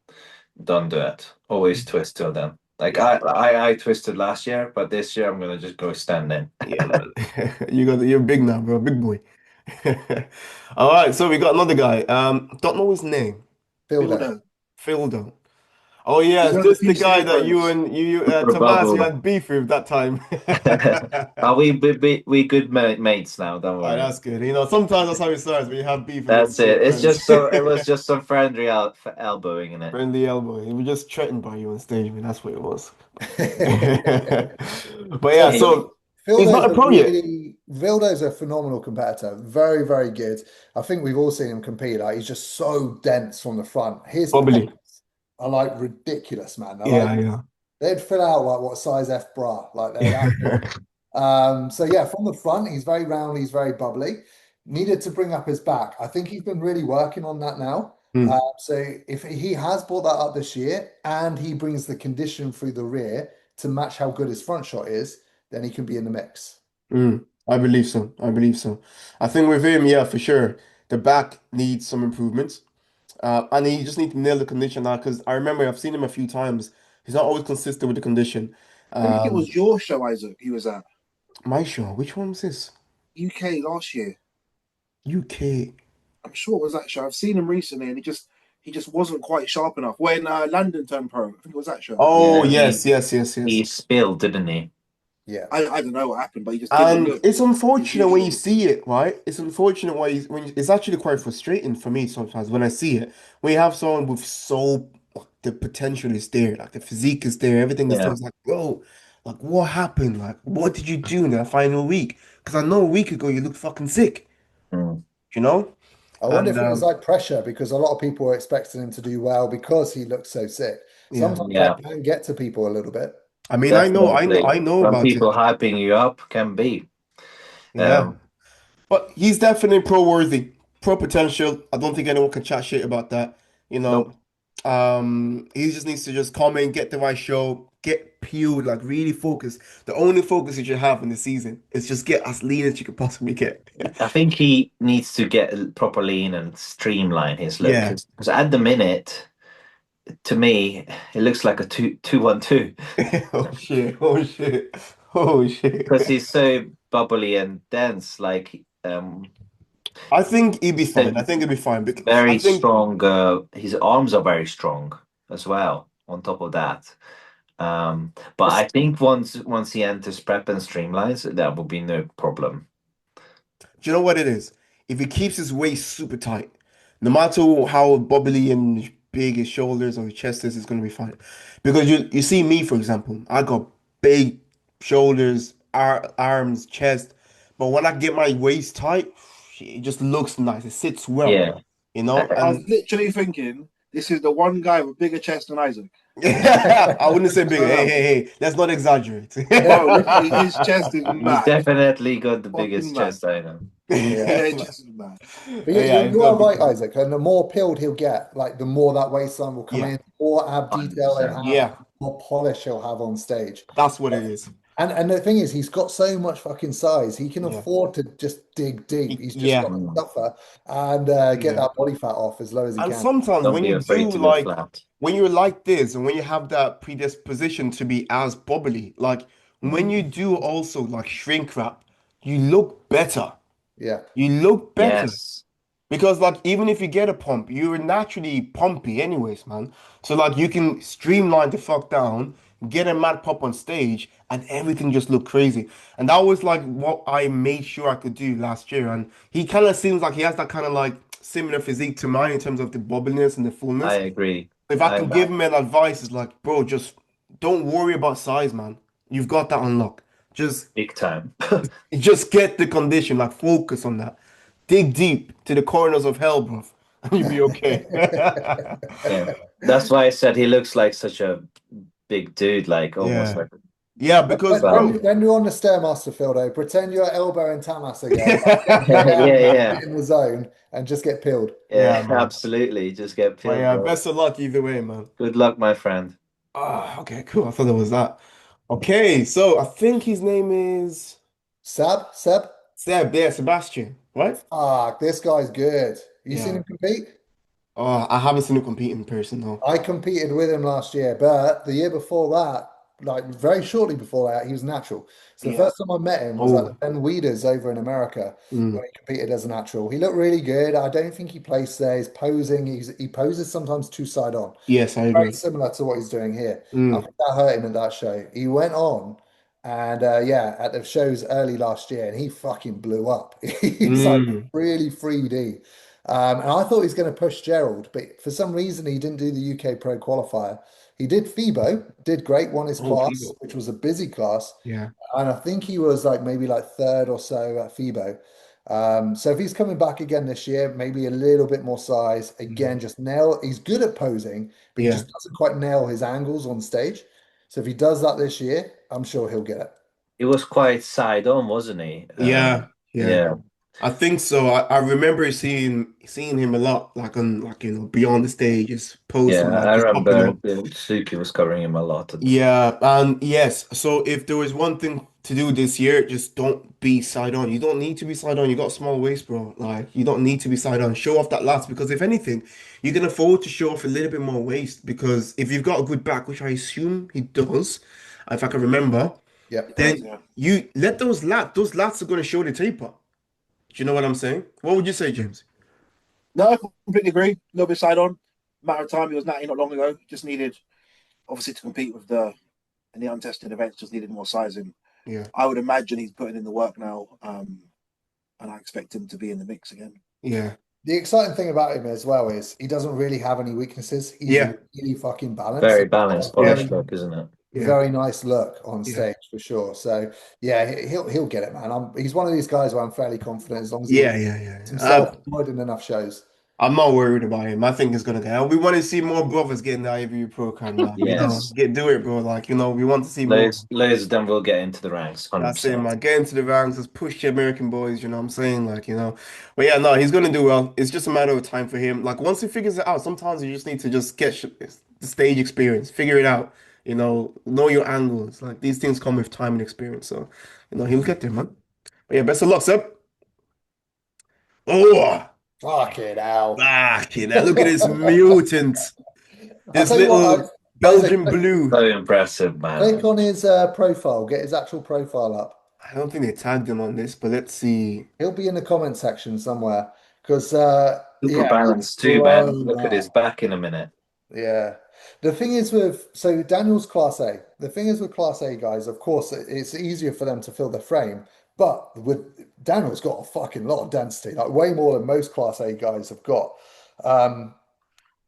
don't do it. Always twist till then. Like I twisted last year, but this year I'm gonna just go standing. Yeah, man. You're big now, bro. Big boy. All right, so we got another guy. Don't know his name. Fielder. Builder. Phildo. Oh yeah, He's is one of the this the few guy City that you pros. and you Super Tomas you bubble. had beef with that time? Are we good mates now? Don't Oh, worry. that's good. You know, sometimes that's how it starts when you have beef with That's some it. It's friends. just so it was just some friendly out elbowing in it. Friendly elbow. He was just threatened by you on stage, man. That's what it was. But yeah, So Hey, so he's not Vildo's a pro yet. Vildo's a phenomenal competitor. Very, very good. I think we've all seen him compete. Like he's just so dense from the front. His Probably. pecs are like ridiculous, man. They're Yeah, like yeah. they'd fill out like what size F bra. Like they're that big. So yeah, from the front, he's very round, he's very bubbly. Needed to bring up his back. I think he's been really working on that now. Hmm. So if he has brought that up this year and he brings the condition through the rear to match how good his front shot is, then he can be in the mix. I believe so. I believe so. I think with him, yeah, for sure. The back needs some improvements. And he just needs to nail the condition now because I remember I've seen him a few times. He's not always consistent with the condition. I think it Um, was your show, Isaac. He was at my show, which one was this? UK last year. UK. I'm sure it was that show. I've seen him recently, and he just wasn't quite sharp enough. When Landon turned pro, I think it was that show. Oh, yeah, yes, yes, yes, he yes. spilled, didn't he? Yeah. I don't know what happened, but he just didn't And look it's his unfortunate when you usual. see it, right? It's unfortunate it's actually quite frustrating for me sometimes when I see it. When you have someone with so the potential is there, like the physique is there, everything is there. Yeah. It's like, bro, like what happened? Like, what did you do in that final week? Because I know a week ago you looked fucking sick, Mm. you know? I wonder And if it was like pressure because a lot of people were expecting him to do well because he looked so sick. yeah, Sometimes Yeah, that can get to people a little bit. I mean, definitely. I know Some about people it. hyping you up can be. Yeah. Um, But he's definitely pro worthy, pro potential. I don't think anyone can chat shit about that. You nope. know, he just needs to just come in, get the right show, get peeled, like really focus. The only focus you should have in the season is just get as lean as you could possibly get. I think he needs to get proper lean and streamline his look Yeah. because at the minute, to me, it looks like a 2-1-2 Oh shit. Oh shit. Oh because shit. he's so bubbly and dense. Like I think he'd be fine. I so think he'd be fine. Because I very think, strong. His arms are very strong as well. On top of that, but I think once he enters prep and streamlines, that will be no problem. do you know what it is? If he keeps his waist super tight, no matter how bubbly and big his shoulders or his chest is, it's gonna be fine. Because you see me, for example, I got big shoulders, arms, chest, but when I get my waist tight, it just looks nice. It sits well, Yeah. you know? I was And literally thinking this is the one guy with bigger chest than Isaac. I wouldn't say bigger. Hey, So, hey, hey, let's not exaggerate. bro, literally, his chest is He's mad, definitely got the fucking biggest mad. chest I know. Yeah. Yeah, his chest is mad. But Yeah, you it's you got are a big right, chest. Isaac. And the more peeled he'll get, like the more that waistline will come Yeah, in, more ab detail he'll 100%. have, yeah, more polish he'll have on stage. that's what it is. And the thing is, he's got so much fucking size. He can Yeah, afford to just dig deep. He's just yeah, got to Mm. suffer and get yeah. that body fat off as low as he And can. sometimes Don't when be you afraid do to go like flat. when you're like this and when you have that predisposition to be as bubbly, like when Mm. you do also like shrink wrap, you look better. Yeah. You look better. Yes. Because like even if you get a pump, you're naturally pumpy anyways, man. So like you can streamline the fuck down, get a mad pop on stage, and everything just look crazy. And that was like what I made sure I could do last year. And he kind of seems like he has that kind of like similar physique to mine in terms of the bubbliness and the I fullness. agree. If I can give him an advice, it's like, bro, just don't worry about size, man. You've got that unlocked. Just Big time. just get the condition, like focus on that. Dig deep to the corners of hell, bro. And you'll be okay. Yeah. That's why I said he looks like such a big dude, like almost Yeah. like Yeah, When, because when, when bro. you- when you're on the Stairmaster field, though, pretend you're elbowing Tamas again. yeah, yeah. Get in the zone and just get peeled. Yeah, Yeah, man. absolutely. Just get But peeled, yeah, bro. best of luck either way, man. Good luck, my friend. Ah, okay, cool. I thought it was that. Okay, so I think his name is Seb? Seb, yeah, Sebastian, right? Ah, this guy's good. You seen Yeah. him compete? Oh, I haven't seen him compete in person though. I competed with him last year, but the year before that, like very shortly before that, he was natural. So the Yeah. first time I met him was at the Oh, Ben Weeders over in America when mm, he competed as a natural. He looked really good. I don't think he placed there. He's posing. He poses sometimes two side on. yes, I Very agree. similar to what he's doing here. I Mm, think that hurt him in that show. He went on and yeah, at the shows early last year, and he fucking blew up. He's like mm, really 3D. And I thought he was going to push Gerald, but for some reason he didn't do the UK Pro qualifier. He did FIBO, did great, won his oh, class, people. which was a busy class. Yeah. And I think he was like maybe like third or so at FIBO. So if he's coming back again this year, maybe a little bit more size. Again, Mm, just nail. He's good at posing, but he yeah. just doesn't quite nail his angles on stage. So if he does that this year, I'm sure he'll get it. He was quite side on, wasn't he? Yeah. Yeah. Yeah, I think so. I remember seeing him a lot, like on like beyond the stage, just yeah. posing, like I just popping remember up. Suki was covering him a lot. Yeah, and yes. So if there was one thing to do this year, just don't be side on. You don't need to be side on. You got a small waist, bro. Like you don't need to be side on. Show off that lats because if anything, you can afford to show off a little bit more waist because if you've got a good back, which I assume he does, if I can remember, Yep. It does, then yeah. you let those lats are going to show the taper. Do you know what I'm saying? What would you say, James? No, I completely agree. A little bit side on. Matter of time, he was natty not long ago. Just needed, obviously, to compete with the untested events, just needed more sizing. Yeah, I would imagine he's putting in the work now, and I expect him to be in the mix again. yeah, The exciting thing about him as well is he doesn't really have any weaknesses. He's yeah, really fucking balanced. Very He's got balanced, a yeah, polished very, look, isn't it? yeah, very nice look on yeah, stage for sure. So yeah, he'll get it, man. He's one of these guys where I'm fairly confident as long as he yeah, gets yeah, yeah. himself forward in enough shows. I'm not worried about him. I think it's gonna go. We want to see more brothers getting the IFBB Pro Cam, like Yes. get do it, bro. Like we want to see more. Loads of them will get into the ranks, That's it, 100%. man. Get into the ranks, let's push the American boys. You know what I'm saying? But yeah, no, he's gonna do well. It's just a matter of time for him. Like once he figures it out, sometimes you just need to just get the stage experience, figure it out. Know your angles. Like these things come with time and experience. So, he'll get there, man. But yeah, best of luck, Seb. Oh, Fucking hell. look at this mutant. I'll This tell you what, little Isaac, Belgian blue. So impressive, man. click on his profile, get his actual profile up. I don't think they tagged him on this, but let's see. He'll be in the comment section somewhere because Super yeah, he's balanced too, man. blown Look at his up. back in a minute. Yeah. The thing is so Daniel's Class A. The thing is with Class A guys, of course, it's easier for them to fill the frame, but with Daniel's got a fucking lot of density, like way more than most Class A guys have got. Um,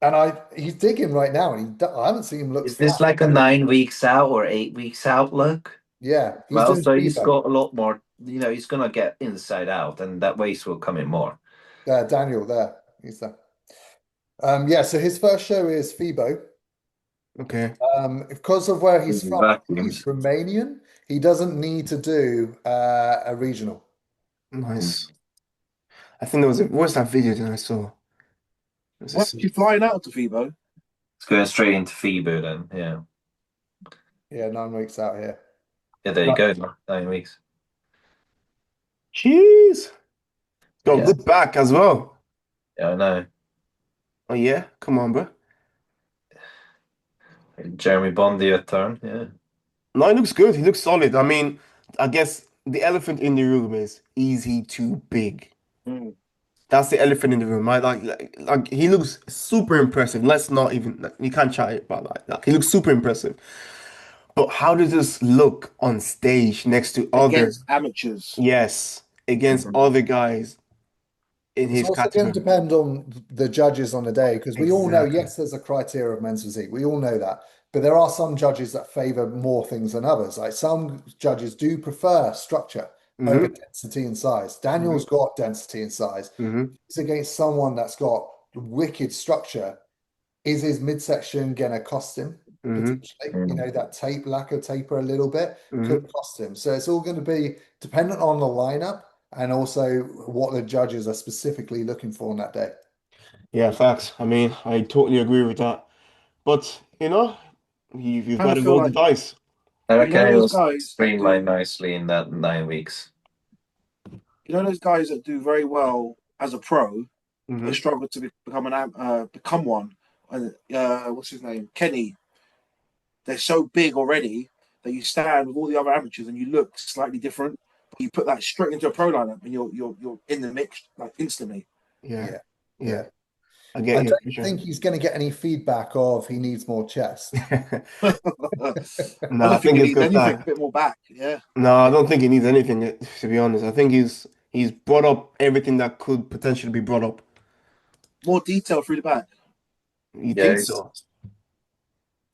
and he's digging right now, and I haven't seen him look Is this flat. like a 9 weeks out or 8 weeks out look? Yeah, he's Well, doing so he's FIBO. got a lot more, he's gonna get inside out and that waist will come in more. Daniel there, he's there. Yeah, so his first show is FIBO. Okay, Because of where he's from, he's Vacuums. Romanian. He doesn't need to do a regional. nice. I think there was what's that video that I saw? Was What's this? he flying out to FIBO? It's going straight into FIBO then, yeah. Yeah, 9 weeks out here. Yeah, there you go, 9 weeks. Jeez, got a Yeah, good back as well. yeah, I know. Oh yeah, come on, bro. Jeremy Bondi a turn, yeah. No, he looks good. He looks solid. I mean, I guess the elephant in the room is he too big? Mm. That's the elephant in the room, right? Like he looks super impressive. Let's not even you can't chat it about that. Like, he looks super impressive. But how does this look on stage next to other, Against amateurs. yes, against Mhm. other guys in It's his also going to category? depend on the judges on the day because we all know, Exactly. yes, there's a criteria of men's physique. We all know that. But there are some judges that favor more things than others. Like some judges do prefer structure over Mm-hmm. density and size. Mm-hmm. Daniel's got density and size. Mm-hmm. It's against someone that's got wicked structure. Is his midsection going to cost him Mm-hmm. potentially? Mm. That lack of taper a little bit Mm-hmm. could cost him. So it's all going to be dependent on the lineup and also what the judges are specifically looking for on that day. Yeah, facts. I mean, I totally agree with that. But you've Kind got of to feel roll the like dice. I you know reckon it those was guys that streamlined do nicely in that 9 weeks. you know those guys that do very well as a pro, Hmm. struggled to become one. And what's his name? Kenny. They're so big already that you stand with all the other amateurs and you look slightly different. But you put that straight into a pro lineup and you're in the mix like instantly. Yeah. Yeah, Yeah. yeah. I get I you don't for sure. think he's going to get any feedback of he needs more chest. I No, I don't think think he it's needs good anything. A that. bit more back. Yeah. No, I don't think he needs anything, to be honest. I think he's brought up everything that could potentially be brought up. More detail through the back. You Yeah, think it's so?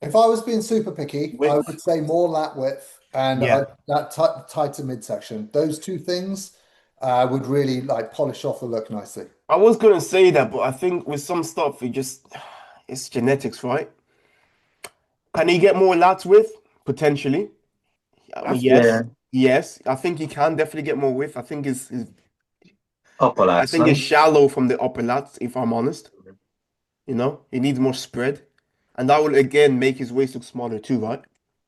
If I was being super picky, I Width. would say more lat width and Yeah. that tighter midsection. Those two things would really like polish off the look nicely. I was gonna say that, but I think with some stuff, it's genetics, right? Can he get more lats with? Potentially. I mean, Have to. yeah, yes, yes. I think he can definitely get more width. upper I lats, think it's no? shallow from the upper lats, if I'm honest. You know, he needs more spread, and that will again make his waist look smaller too, right?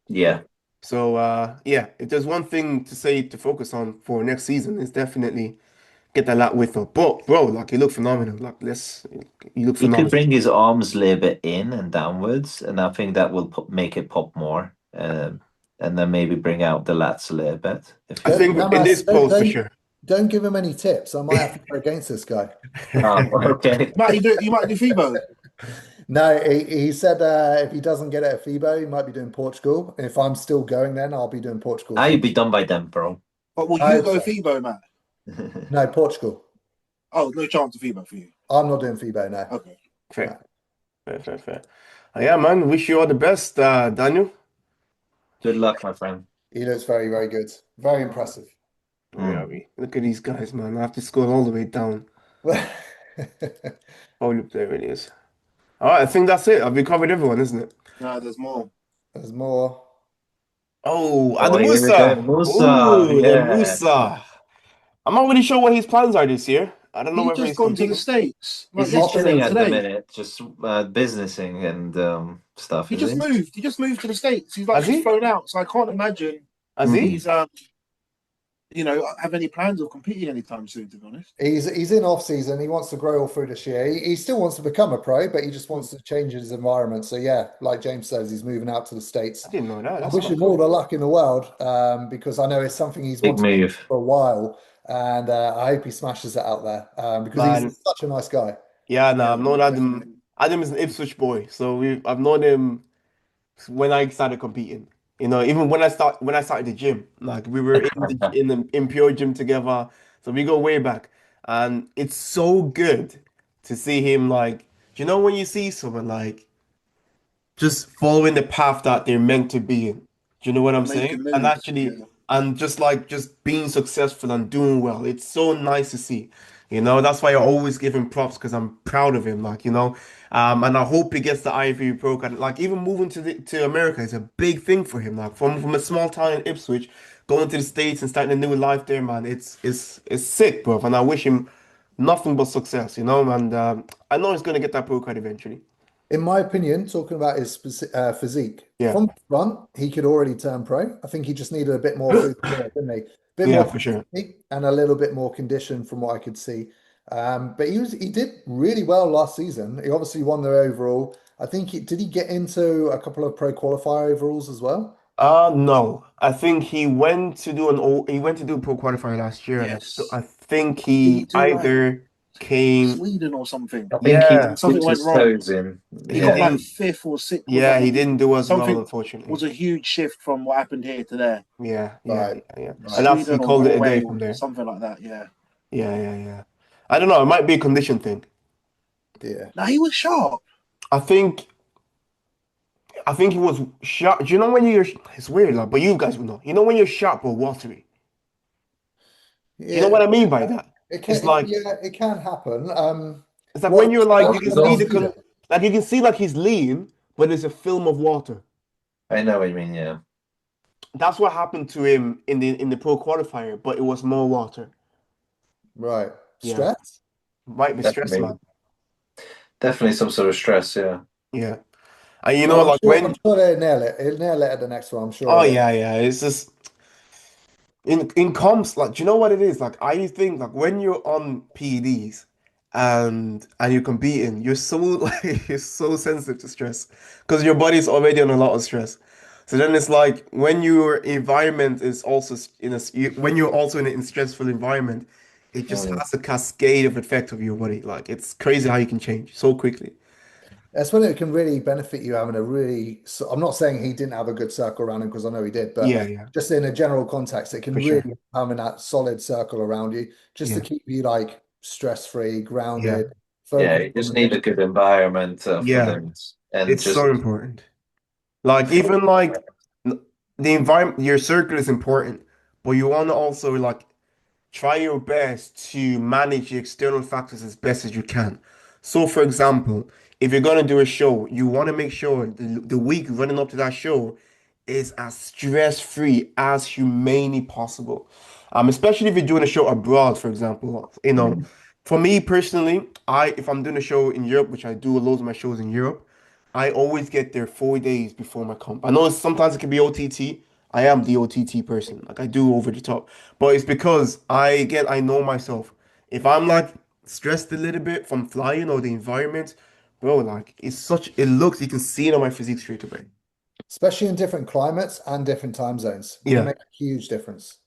Yeah, So, yeah, if there's one thing to say to focus on for next season, it's definitely get that lat width up. But bro, like, you look phenomenal. You look he could phenomenal. bring his arms a little bit in and downwards, and I think that will make it pop more. And then maybe bring out the lats a little bit. If I you, think in this Damas, pose for sure. don't give him any tips. I might have to go against this guy. okay. You might do FIBO. No, he said if he doesn't get it at FIBO, he might be doing Portugal. If I'm still going, then I'll be doing Portugal as I'd well. be done by then, bro. But will I you hope go so. FIBO, Matt? No, Portugal. Oh, no chance of FIBO for you. I'm not doing FIBO now. Okay. No. Fair, fair. Yeah, man. Wish you all the best, Daniel. Good luck, my friend. He looks very, very good. Very impressive. Yeah, Mm. look at these guys, man. I have to scroll all the way down. Oh, look, there it is. All right, I think that's it. I've we covered everyone, isn't it? No, there's more. There's more. Oh, and Oh, the here we go. Musa. Musa, Oh, the yeah. Musa. I'm not really sure what his plans are this year. I don't know He's whether just he's gone to the competing. States like He's just Off chilling yesterday, at season. the today. minute, just businessing and stuff, He is just he? moved. He just moved to the States. He's like Has just he? flown out. So I can't imagine Has he? Mm. he's have any plans of competing anytime soon, to be honest. He's in off season. He wants to grow all through this year. He still wants to become a pro, but he just wants to change his environment. So yeah, like James says, he's moving out to the I States. didn't know that. I That's wish quite him all cool. the luck in the world because I know it's something he's Big wanted to do move. for a while, and I hope he smashes it out there because he's Man, such a nice guy. yeah, no, Yeah, I've known Adam. definitely. Adam is an Ipswich boy, so I've known him when I started competing. You know, even when I started the gym, like we were in the Impure gym together, so we go way back, and it's so good to see him like, you know, when you see someone like just following the path that they're meant to be in. Do you know what I'm saying? Making And moves. actually, Yeah. and just being successful and doing well. It's so nice to see. You know, that's why I always give him props because I'm proud of him. Like, you know, and I hope he gets the IFBB Pro card. Like, even moving to America is a big thing for him. Like, from a small town in Ipswich, going to the States and starting a new life there, man. It's sick, bro. And I wish him nothing but success. You know, and I know he's gonna get that pro card eventually. In my opinion, talking about his physique, Yeah, from the front, he could already turn pro. I think he just needed a bit more food, didn't he? A bit yeah, more for sure. consistency and a little bit more condition from what I could see. But he did really well last season. He obviously won the overall. I think did he get into a couple of pro qualifier overalls as well? No. I think he went to do a pro qualifier last year, and I Yes. think Did he he do like either came, Sweden or something? I think he yeah, And something dipped went his wrong. toes in. He he got Yeah. like didn't, fifth or sixth. Was yeah, like he didn't do as well, something unfortunately. was a huge shift from what happened here to there. Right, Yeah. And right. that's he Sweden or called it a day Norway from or there. something like that. Yeah. Yeah. I don't know. It might be a condition thing. Yeah. Now he was sharp. I think, I think he was sharp. Do you know when you're? It's weird, like, but you guys will know. You know when you're sharp or watery. Do you know Yeah. what I mean by that? It's like Yeah, it can happen. it's like when What you're like you can He's see off. off season? like you can see like he's lean, but there's a film of water. I know what you mean, yeah. That's what happened to him in the pro qualifier, but it was more water. Right. Yeah, Stress? might be stress, Definitely. man. Definitely some sort of stress, yeah. Yeah, and you know, Well, like I'm when sure they'll nail it. He'll nail it at the next one. I'm sure oh he will. yeah, it's just in comps. Like, do you know what it is? Like, I think like when you're on PEDs and you're competing, you're so like you're so sensitive to stress because your body's already on a lot of stress. So then it's like when your environment is also when you're also in a stressful environment, it just Mm. has a cascade of effect of your body. Like it's crazy how you can change so quickly. That's when it can really benefit you having a really, so I'm not saying he didn't have a good circle around him because I know he did, but Yeah, yeah, just in a general context, it for can sure. really having that solid circle around you just to Yeah, keep you like stress-free, yeah, grounded, Yeah, focused you on just the need a mission. good environment for yeah. them, and It's so just important. Like even like the environment, your circle is important, but you want to also like try your best to manage the external factors as best as you can. So, for example, if you're going to do a show, you want to make sure the week running up to that show is as stress-free as humanly possible. Especially if you're doing a show abroad, for example. For me personally, if I'm doing a show in Europe, which I do loads of my shows in Europe, I always get there 4 days before my comp. I know sometimes it can be OTT. I am the OTT person. Like I do over the top. But it's because I know myself. If I'm like stressed a little bit from flying or the environment, bro, like it looks, you can see it on my physique straight away. Especially in different climates and different time zones. Can Yeah. make a huge difference.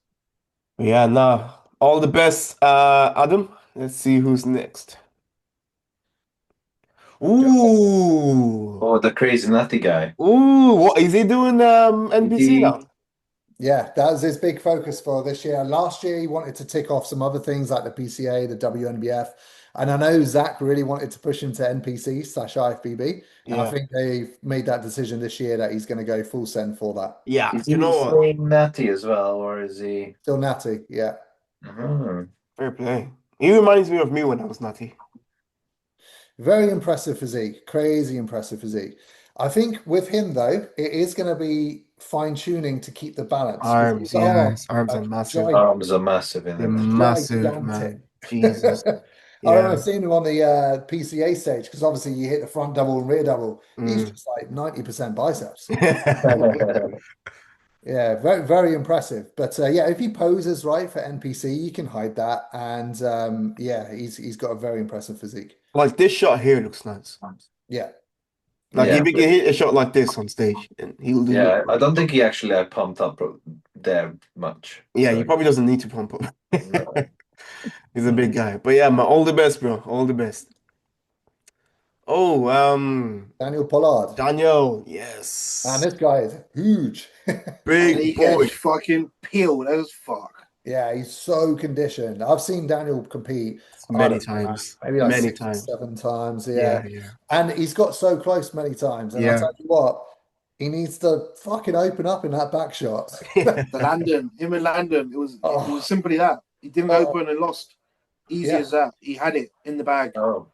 Yeah, nah. All the best, Adam. Let's see who's next. Ooh. oh, the crazy nutty guy. Ooh, what is he doing NPC He, now? Yeah, that was his big focus for this year. Last year, he wanted to tick off some other things like the PCA, the WNBF. And I know Zach really wanted to push him to NPC/IFBB. And I Yeah. think they've made that decision this year that he's going to go full send for that. Yeah, is you he know what? staying natty as well, or is he? Still natty, yeah. Mhm. Fair play. He reminds me of me when I was nutty. Very impressive physique, crazy impressive physique. I think with him, though, it is going to be fine tuning to keep the balance because Arms, his arms yes, arms are are massive. Arms are massive in They're him. massive, gigantic. man. Jesus. I Yeah. remember seeing him on the PCA stage because obviously you hit the front double and rear double. He's Mm. just like 90% biceps. Yeah, very, very impressive. But yeah, if he poses right for NPC, you can hide that. And yeah, he's got a very impressive physique. Like this shot here looks nice. Yeah. Like Yeah. Yeah, if he can hit a shot like this on stage, and he'll do look yeah. I great. don't think he actually pumped up there much. Yeah, he So probably doesn't need to pump up. no. He's a big guy. But yeah, man, all the best, bro. All the best. Oh, Daniel Pollard. Daniel, And yes. this guy is huge. And he Big gets boy. fucking peeled as fuck. Yeah, he's so conditioned. I've seen Daniel compete, I Many don't know, times. maybe like Many six or times. seven times. Yeah, Yeah. yeah. And he's got so close many times. And I'll Yeah. tell you what, he needs to fucking open up in that back shot. The Landon, him and Landon, it was Oh, simply that. He didn't oh, open and lost. Easy yeah. as that. He had it in the bag. Oh,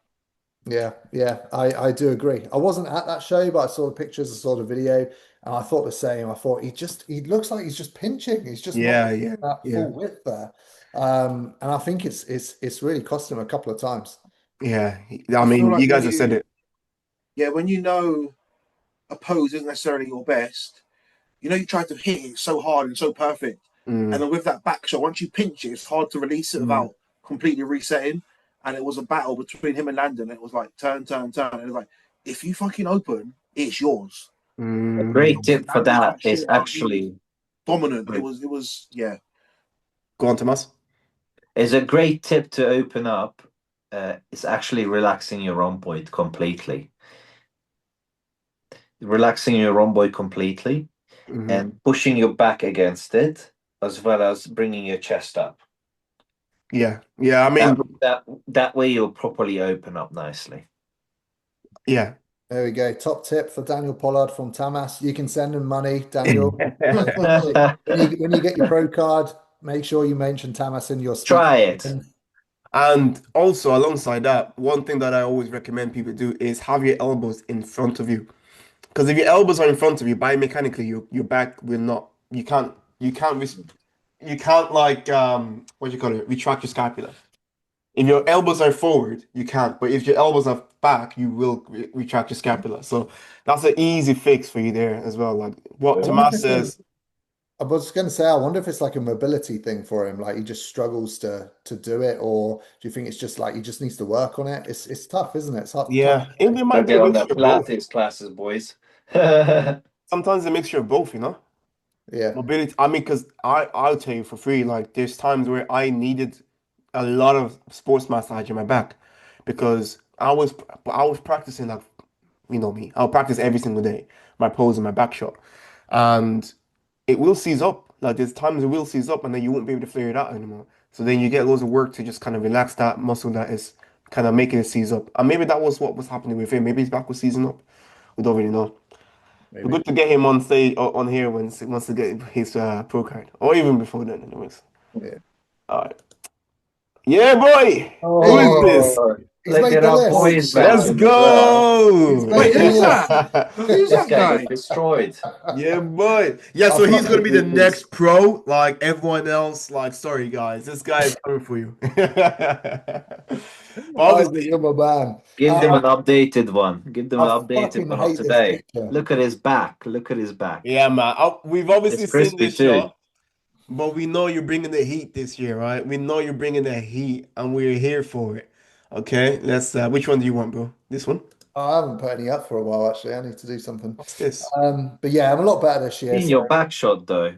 Yeah, yeah, I do agree. I wasn't at that show, but I saw the pictures, I saw the video, and I thought the same. I thought he looks like he's just pinching. He's just not Yeah, yeah, that yeah. full width there. And I think it's really cost him a couple of times. Yeah. I I feel mean, like you guys have said it. when you know a pose isn't necessarily your best, you try to hit it so hard and so perfect. And Mm, then with that back shot, once you pinch it, it's hard to release it mm, without completely resetting. And it was a battle between him and Landon. It was like turn, turn, turn. And it was like, if you fucking open, it's yours. a mm. great tip for Landon's that back is short, but he was actually dominant. It was, yeah. Go on, Tomas. is a great tip to open up. Is actually relaxing your rhomboid completely. Relaxing your rhomboid completely Hmm. and pushing your back against it, as well as bringing your chest up. Yeah. Yeah. I That mean, that way you'll properly open up nicely. yeah. There we go. Top tip for Daniel Pollard from Tamas. You can send him money, Daniel. When you get your pro card, make sure you mention Tamas in your speech. Try it. And also, alongside that, one thing that I always recommend people do is have your elbows in front of you. Because if your elbows are in front of you, biomechanically, your back will not. You can't like what do you call it? Retract your scapula. If your elbows are forward, you can't. But if your elbows are back, you will retract your scapula. So that's an easy fix for you there as well. Like what I wonder if Tomas it's a says. I was going to say, I wonder if it's like a mobility thing for him, like he just struggles to do it, or do you think it's just like he just needs to work on it? It's tough, isn't it? It's tough. Yeah, it Go might be a get on the mixture of both. Pilates classes, boys. Yeah, Sometimes a mixture of both, you know? Yeah, Mobility. I mean, because I'll tell you for free, like there's times where I needed a lot of sports massage in my back because I was practicing like you know me. I'll practice every single day, my pose and my back shot. And it will seize up. Like there's times it will seize up and then you won't be able to flare it out anymore. So then you get loads of work to just kind of relax that muscle that is kind of making it seize up. And maybe that was what was happening with him. Maybe his back was seizing up. We don't really know. But maybe. good to get him on stage on here when he wants to get his pro card. Or even before then, anyways. Yeah. All right. Yeah, boy. Who is this? Oh, he's look made at the our list. boys Let's mentioned as well. He's go. made Wait, the who's that? list. Who's This that guy guy? got destroyed. Yeah, boy. Yeah, I so he's gonna fucking be the hate this. next pro, like everyone else. Like, sorry guys, this guy is coming for you. But Isaac, obviously, you're my man. Give them an updated one. Give them an I updated fucking one of hate this today. picture. Look at his back. Look at his back. yeah, man. We've obviously It's seen crispy this too. shot, but we know you're bringing the heat this year, right? We know you're bringing the heat, and we're here for it. Okay, let's. Which one do you want, bro? This one? I haven't put any up for a while, actually. I need to do something. What's this? But yeah, I'm a lot better this year. Seen So, your back shot though.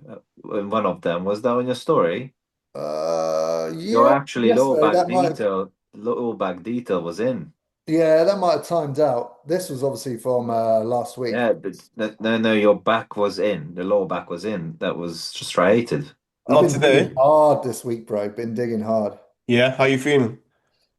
In one of them. Was that on your story? Your yeah, actually yes, though, that might have, lower back detail was in. yeah, that might have timed out. This was obviously from last week. Yeah, but no, your back was in. The lower back was in. That was just striated. I've Not been digging today. hard this week, bro. Been digging hard. Yeah, how you feeling?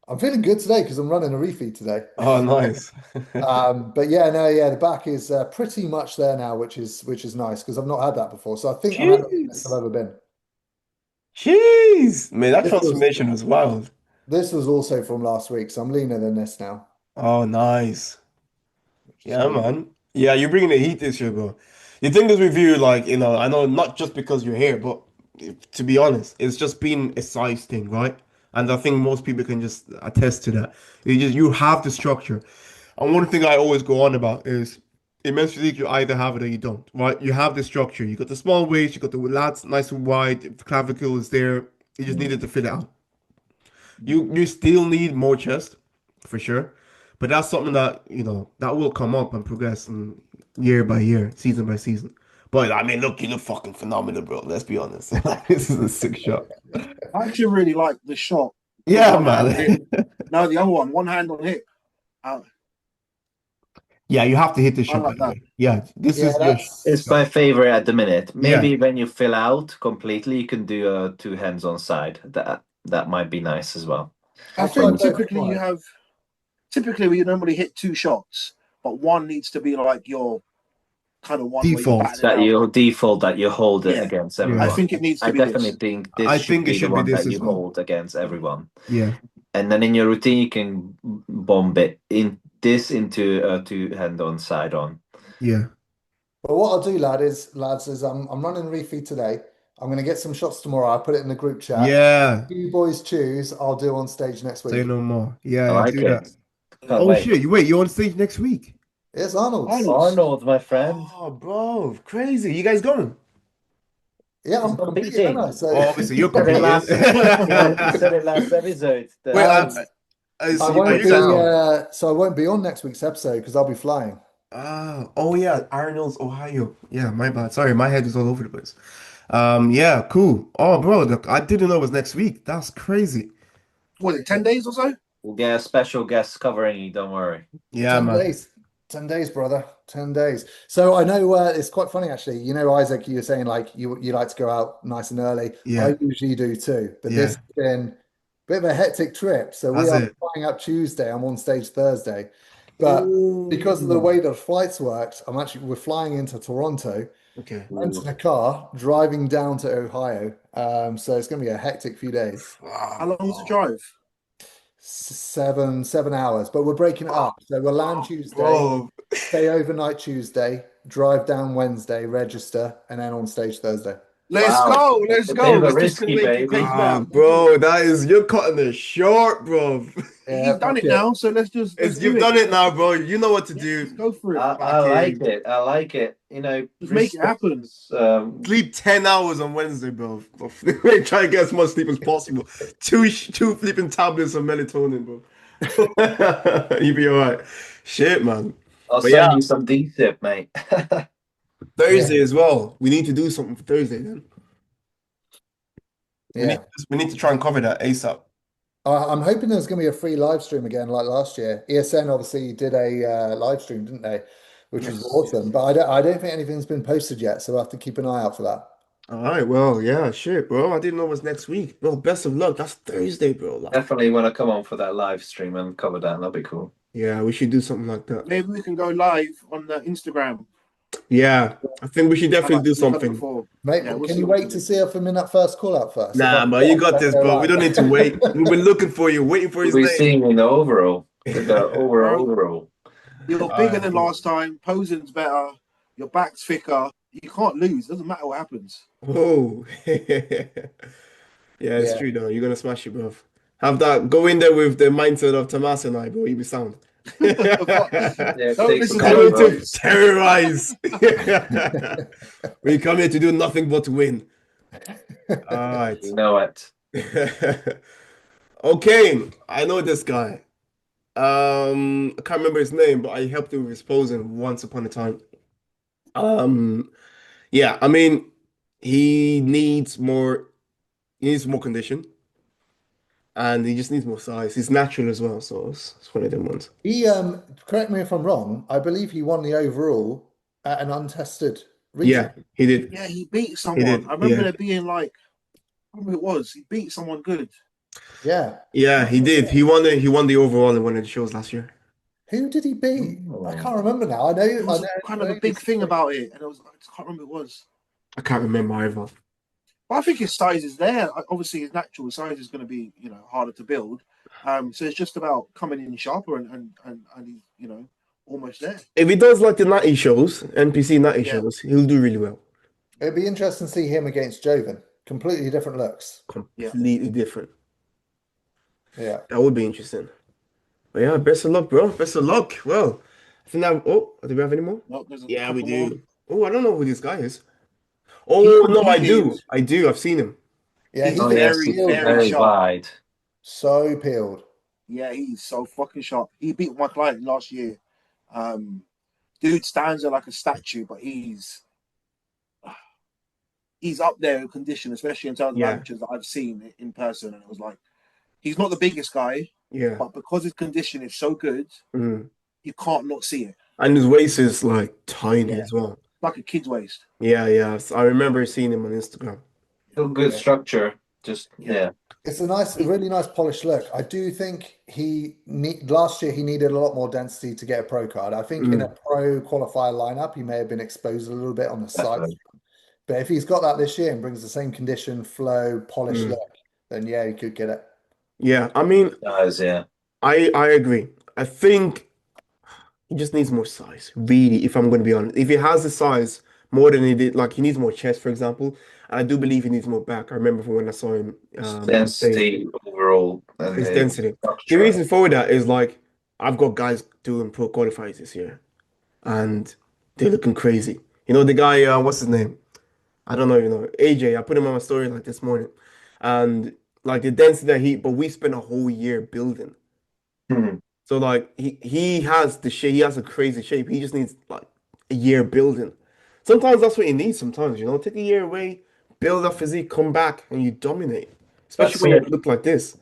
I'm feeling good today because I'm running a refeed today. Oh, nice. But yeah, no, yeah, the back is pretty much there now, which is nice because I've not had that before. So I think I'm at the best I've Jeez. ever been. Jeez. Man, that This was transformation was wild. this was also from last week, so I'm leaner than this now, Oh, nice. which is Yeah, good. man. Yeah, you're bringing the heat this year, bro. The thing is with you, like, I know not just because you're here, but to be honest, it's just been a size thing, right? And I think most people can just attest to that. You have the structure. And one thing I always go on about is in men's physique, you either have it or you don't, right? You have the structure. You got the small waist, you got the lats nice and wide, clavicle is there. You just needed to fit it out. You still need more chest, for sure. But that's something that, that will come up and progress and year by year, season by season. But I mean, look, you look fucking phenomenal, bro. Let's be honest. This is a sick shot. I actually really like the shot with Yeah, one hand on hip. man. No, the other one hand on hip. I, Yeah, you have to hit the I shot, by like the that. way. Yeah, this Yeah, is your It's that's my shot. favorite at the minute. Yeah. Maybe when you fill out completely, you can do two hands on side. That might be nice as well. I I've tried think both typically we normally hit two shots, but one needs to be like your kind of one where you're Default. batting it That out. you default that you hold it Yeah, against I Yeah. everyone. think it needs I to be definitely this. think this I should think it be the should be one this that you as well. hold against everyone. Yeah. And then in your routine, you can bomb it into a two hand on side on. Yeah. But what I'll do, lads, is I'm running refeed today. I'm gonna get some shots tomorrow. I'll put it in the group chat. Yeah. You boys choose. I'll do on stage next Say week. no more. I Yeah, like do that. it. Can't Oh wait. shit. You're on stage next week. It's Arnold's. Arnold's. Arnold, my friend, Oh, bro, crazy. You guys going? Yeah, he's I'm competing, aren't I? competing. So Oh, obviously you're Said it competing. last. He said it last episode. Wait, That um, I so are won't you guys be going? so I won't be on next week's episode because I'll be flying. Oh yeah, Arnold's, Ohio. Yeah, my bad. Sorry, my head is all over the place. Yeah, cool. Oh, bro, look, I didn't know it was next week. That's crazy. Was it 10 days or so? we'll get a special guest covering you. Don't worry. Yeah, 10 man. days. 10 days, brother. 10 days. So I know it's quite funny actually. You know, Isaac, you were saying like you like to go out nice and early. Yeah, I usually do too, but this yeah. has been a bit of a hectic trip. So we That's are it. flying out Tuesday. I'm on stage Thursday. But because of the Oh, way that flights worked, we're flying into Toronto, okay. renting a car, driving down to Ohio. So it's gonna be a hectic few days. How Wow. long was the drive? 7 hours, but we're breaking it up. So we'll land Tuesday, Bro, stay overnight Tuesday, drive down Wednesday, register, and then on stage Thursday. Let's Wow. go. Let's A bit go. of a Let's just risky, wait for baby. pace Ah, now. bro, you're cutting it short, bro. He's done fuck it now, so let's do You've done it. it now, bro. You know what to Yeah, let's do. go for it. I like Fucking it. I like it. You know, Just make it happen. sleep 10 hours on Wednesday, bro. Try and get as much sleep as possible. Two flipping tablets of melatonin, bro. You'll be all right. Shit, man. I'll But yeah, send you some D-tip, mate. Thursday as well. We need to do something for Thursday then. Yeah. We need to try and cover that ASAP. I'm hoping there's going to be a free live stream again, like last year. ESN obviously did a live stream, didn't they? Which was Yes, awesome. yes. But I don't think anything's been posted yet, so we'll have to keep an eye out for that. All right, well, yeah, shit, bro. I didn't know it was next week. Bro, best of luck. That's Thursday, bro. Like, Definitely want to come on for that live stream and cover that. That'd be cool. yeah, we should do something like that. Maybe we can go live on the Instagram. Yeah, I think we should definitely do We've done it something. before. Mate, Yeah, we'll can see you what we wait can to do. see if I'm in that first call out first? Nah, man, you got this, bro. We don't need to wait. We've been looking for you, waiting for his We'll be name. seeing you in the overall. The overall. Bro. You're bigger than last time. Posing's better. Your back's thicker. You can't lose. Doesn't matter what happens. Oh, yeah, it's Yeah. true though. You're gonna smash it, bro. Have that. Go in there with the mindset of Tomas and I, bro. You be sound. Yeah, Don't take listen some to Coming those over. to boys. terrorize. We come here to do nothing but win. All right. You know it. Okay, I know this guy. I can't remember his name, but I helped him with his posing once upon a time. Yeah, I mean, he needs more. He needs more condition, and he just needs more size. He's natural as well, so it's one of them ones. He correct me if I'm wrong, I believe he won the overall at an untested Yeah, region. he did. Yeah, he beat He someone. did. I remember Yeah, there being like, I remember who it was. He beat someone good. Yeah. yeah, he did. He won the overall in one of the shows last year. Who did he beat? I Oh. can't remember now. I There know was kind of a big thing about it, and I just can't remember who it was. I can't remember either. But I think his size is there. Obviously, his natural size is going to be, harder to build. So it's just about coming in sharper and he's, almost there. If he does like the natty shows, NPC natty Yeah. shows, he'll do really well. It'd be interesting to see him against Joven. Completely different looks. Completely different. Yeah. That would be interesting. But yeah, best of luck, bro. Best of luck. Well, I think that. Oh, do we have any more? Nope, there's a Yeah, we couple more. do. Oh, I don't know who this guy is. He Oh no, I do. competed. I do. I've seen him. Yeah, He's he's Oh, yes, very, he's peeled, very very sharp. wide. so peeled. Yeah, he's so fucking sharp. He beat my client last year. Dude stands there like a statue, but he's up there in condition, especially in terms of Yeah. amateurs that I've seen in person. And it was like, he's not the biggest guy, Yeah. but because his condition is so good, Mm. you can't not see it. And his waist is like tiny Yeah. as well. Like a kid's waist. Yeah, yeah. So I remember seeing him on Instagram. Still good Yeah. structure. Just Yeah. It's a really nice polished look. I do think last year he needed a lot more density to get a pro card. I think in a pro qualifier lineup, he may have been exposed a little bit on the side. Definitely. But if he's got that this year and brings the same condition, flow, polished Mm. look, then yeah, he could get it. Yeah, I mean, Guys, yeah. I agree. I think he just needs more size, really, if I'm going to be honest. If he has the size more than he did, like he needs more chest, for example. And I do believe he needs more back. I remember from when I saw him on stage. Density overall. And His the density. The structure. reason for that is like I've got guys doing pro qualifiers this year, and they're looking crazy. You know the guy, what's his name? I don't know, AJ. I put him on my story like this morning, and like the density that but we spent a whole year building. Mhm. So like he has the shape, he has a crazy shape. He just needs like a year building. Sometimes that's what he needs. Sometimes take a year away, build up physique, come back, and you dominate. Especially That's when you it. look like this.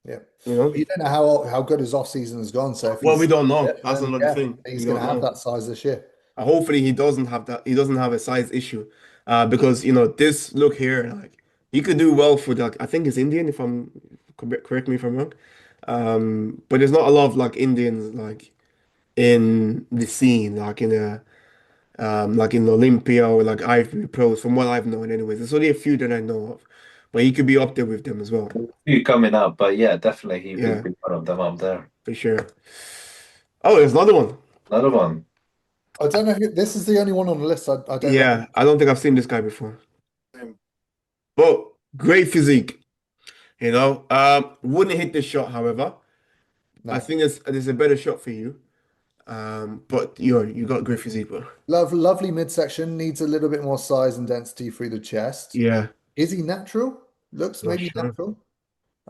Yeah. You know. You don't know how good his off season has gone. So if Well, he's we don't know. yeah, That's then, another yeah, thing. he's We going to don't have know. that size this year. Hopefully he doesn't have that. He doesn't have a size issue, because this look here, like he could do well for that. I think it's Indian. If I'm correct me if I'm wrong. But there's not a lot of like Indians like in the scene, like in Olympia or like IFBB pros. From what I've known, anyways, there's only a few that I know of, but he could be up there with them as well. Few coming up, but yeah, definitely he Yeah. will be one of them up there. For sure. Oh, there's another one. Another one. I don't know this is the only one on the list. I don't know. Yeah, I don't think I've seen this guy before. but great physique. You know, wouldn't hit the shot, however. I No. think there's a better shot for you. But you got great physique, bro. Lovely midsection, needs a little bit more size and density through the chest. Yeah, Is he natural? Looks not maybe sure. natural.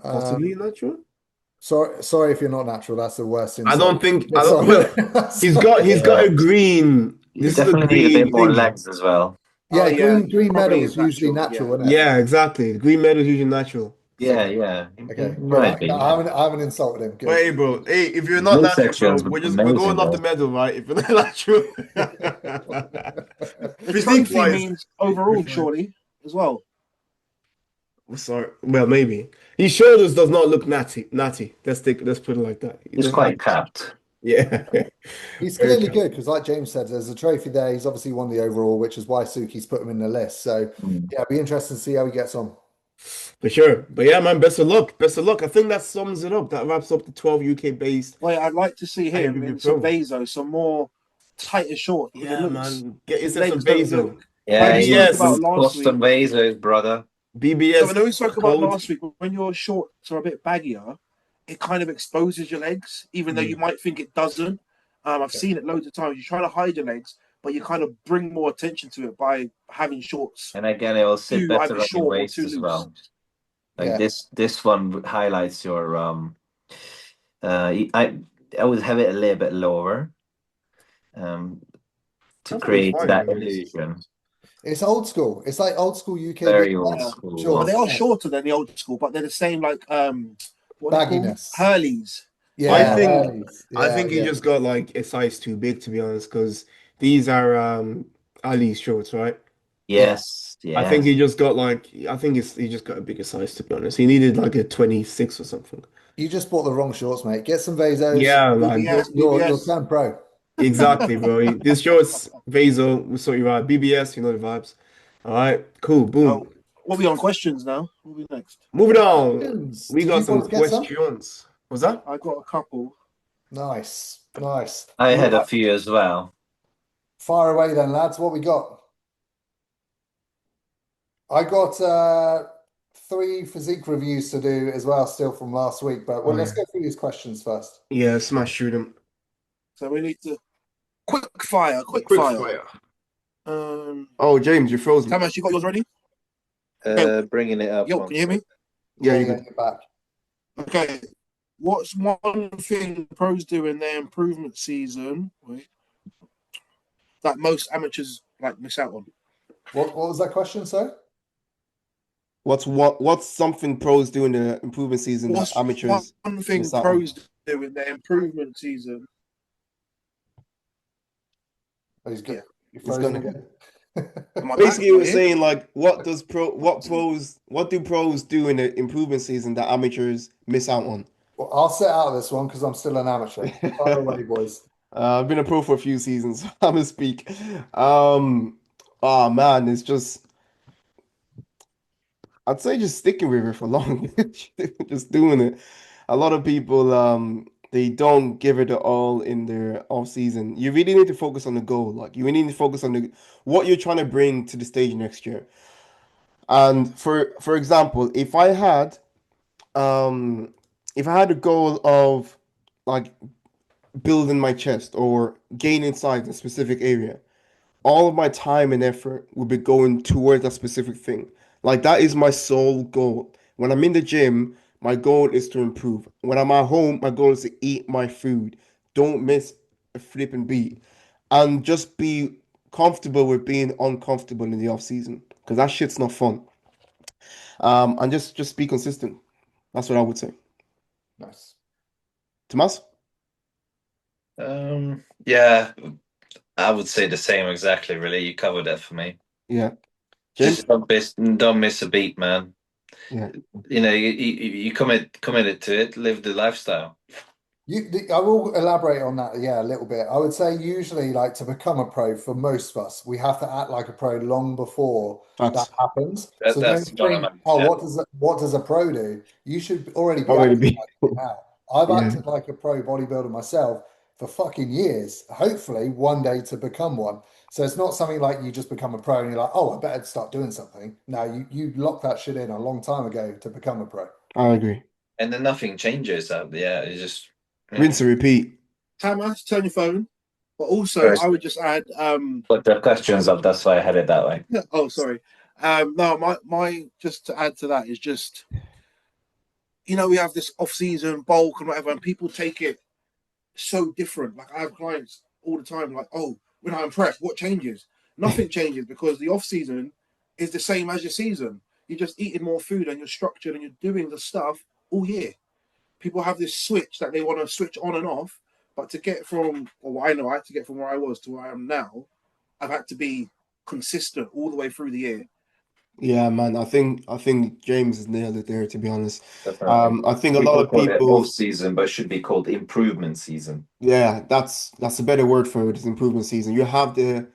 Possibly not sure. Sorry if you're not natural. That's the worst I insult. don't think I It's don't. on Well, he's got Yeah, a green. you This is a definitely need a bit green more thing. legs as well. Oh Yeah, yeah, green probably medals is usually natural. natural, Yeah. isn't it? Yeah, exactly. The green medal is usually natural. Yeah, Okay. yeah, Okay. it Good. might be. I haven't insulted him. But Good. hey, bro. Hey, if you're not This natural, bro, section's we're amazing, going off bro. the medal, right? If you're not natural, The physique trophy wise, means we're overall, fine. surely, as well. Sorry. Well, maybe his shoulders does not look natty. Natty. Let's put it like that. It It's doesn't quite look. capped. Yeah. He's Very clearly cool. good because, like James said, there's a trophy there. He's obviously won the overall, which is why Suki's put him in the list. So, Mm. yeah, it'd be interesting to see how he gets on. For sure. But yeah, man, best of luck. Best of luck. I think that sums it up. That wraps up the 12 UK based Wait, I'd like to see him IFBB in some Pro. Vaso, some more tighter shorts because Yeah, man. Get his yourself some legs don't look Vaso. Yeah, like we you spoke need about BBS last custom week. lasers, brother. So I BBS know we spoke about code. last week, but when your shorts are a bit baggier, it kind of exposes your legs, even though Yeah. you might think it doesn't. I've seen it loads of times. You try to hide your legs, but you kind of bring more attention to it by having shorts And again, it will sit too better either on your short or waist too as loose. well. Like Yeah. this one highlights your I would have it a little bit lower um to I think it's create fine, to that be honest. illusion. It's old school. It's like old school UK Very old Yeah. BBS school. But they shorts, are isn't it? shorter than the old school, but they're the same like what are they called? Bagginess. Hurleys. I Yeah, Yeah. think Hurleys. I Yeah, think he yeah. just got like a size too big, to be honest, because these are Ali's shorts, right? Yeah. Yes. I think Yes. he just got like he just got a bigger size, to be honest. He needed like a 26 or something. You just bought the wrong shorts, mate. Get some Vasos. Yeah, man. You'll BBS. turn pro. Exactly, bro. This shorts, Vaso, we saw you right. BBS, you know the vibes. All right, cool, boom. We'll be on questions now. We'll be next. Moving on. Questions. We Did got you some boys get some? questions. What's that? I got a couple. Nice. Nice. I had a Right. few as well. Fire away then, lads. What we got? I got 3 physique reviews to do as well, still from last week. But Oh, let's yeah. go through these questions first. Yeah, smash shoot him. So we need to quick fire. Quick fire. Oh, James, you're frozen. Tamas, you got yours ready? Bringing it up. Yo, can you hear me? Yeah, Yeah, you're yeah, good. you're back. Okay. What's one thing pros do in their improvement season that most amateurs like miss out on? What was that question, sir? What's something pros do in the improvement season that What's amateurs one thing miss out on? pros do in their improvement season? Oh, he's good. Yeah. You're He's frozen gonna- again. Am I Basically, back? we're saying like, what do pros do in the improvement season that amateurs miss out on? Well, I'll set out this one because I'm still an amateur. Fire away, boys. I've been a pro for a few seasons, so I'm gonna speak. Oh man, it's just I'd say just sticking with it for long, just doing it. A lot of people they don't give it all in their off season. You really need to focus on the goal. Like you really need to focus on the what you're trying to bring to the stage next year. And for example, if I had a goal of like building my chest or gaining size in a specific area, all of my time and effort will be going towards that specific thing. Like that is my sole goal. When I'm in the gym, my goal is to improve. When I'm at home, my goal is to eat my food. Don't miss a flipping beat. And just be comfortable with being uncomfortable in the off season. Because that shit's not fun. And just be consistent. That's what I would say. Nice. Tomas? Yeah, I would say the same exactly, really. You covered that for me. Yeah. James? Just don't miss a beat, man. Yeah. You know, you committed to it, live the lifestyle. I will elaborate on that, yeah, a little bit. I would say usually, like to become a pro, for most of us, we have to act like a pro long before that That's happens. That, So that's don't what I think, meant. oh, Yeah. what does a pro do? You should already be already acting be. like it now. I've Yeah. acted like a pro bodybuilder myself for fucking years, hopefully one day to become one. So it's not something like you just become a pro and you're like, oh, I better start doing something. No, you locked that shit in a long time ago to become a pro. I agree. And then nothing changes. Yeah, it's just Rinse and repeat. Timer, turn your phone. But also, First. I would just add. Put the questions up. That's why I had it that way. Oh, sorry. No, my just to add to that is just, we have this off-season bulk and whatever, and people take it so different. Like I have clients all the time, like, oh, when I'm prep, what changes? Nothing changes because the off-season is the same as your season. You're just eating more food and you're structured and you're doing the stuff all year. People have this switch that they want to switch on and off, but to get from, or I know I had to get from where I was to where I am now, I've had to be consistent all the way through the year. Yeah, man. I think James has nailed it there, to be honest. Definitely. I think a lot People of call it people, off season, but it should be called improvement season. yeah, that's a better word for it, is improvement season. You have the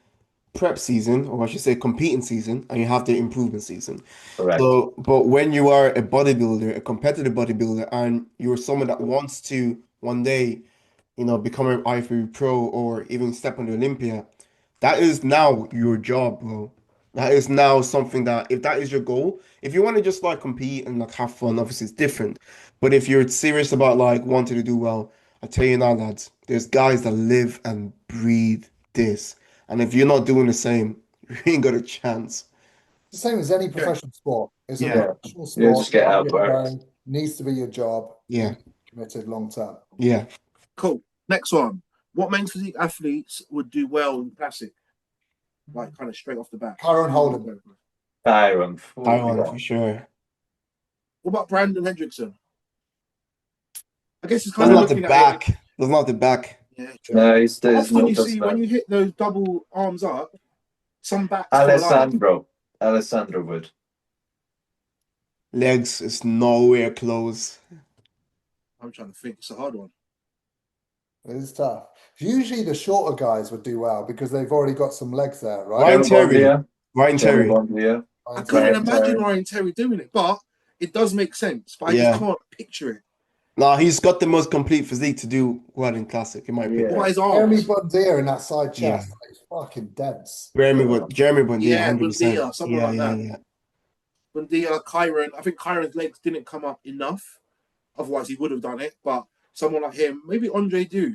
prep season, or I should say competing season, and you have the improvement season. Correct. So, but when you are a bodybuilder, a competitive bodybuilder, and you're someone that wants to one day, become an IFBB pro or even step on the Olympia, that is now your job, bro. That is now something that, if that is your goal, if you want to just like compete and like have fun, obviously it's different. But if you're serious about like wanting to do well, I tell you now, lads, there's guys that live and breathe this. And if you're not doing the same, you ain't got a chance. The same as any professional sport. It's a Yeah, professional You sport. just get You gotta outworked. go, needs to be your job. You yeah, need to be committed long term. yeah. Cool. Next one. What men's physique athletes would do well in classic? Like kind of straight off the bat. Kyron Holden. Tyron. Taiwan for sure. What about Brandon Hendrickson? I guess it's kind Doesn't of have the looking at it. back. Doesn't have the back. Yeah, true. No, there's Often no you see when back. you hit those double arms up, some backs come alive. Alessandro would. Legs is nowhere close. I'm trying to think. It's a hard one. It is tough. Usually the shorter guys would do well because they've already got some legs there, right? Ryan Jeremy Terry. Bondia. Ryan Jeremy Terry. Bondia. I Ryan couldn't Terry. imagine Terry. Ryan Terry doing it, but it does make sense. But I Yeah. just can't picture it. Nah, he's got the most complete physique to do well in classic, in my opinion. What about his Jeremy arms? Bondia in that side Yeah. chest. It's fucking dense. Jeremy Bundia, Yeah, 100%. Bundia, someone Yeah, like yeah, that. yeah. Bundia, Kyron. I think Kyron's legs didn't come up enough. Otherwise, he would have done it. But someone like him, maybe Andre Do,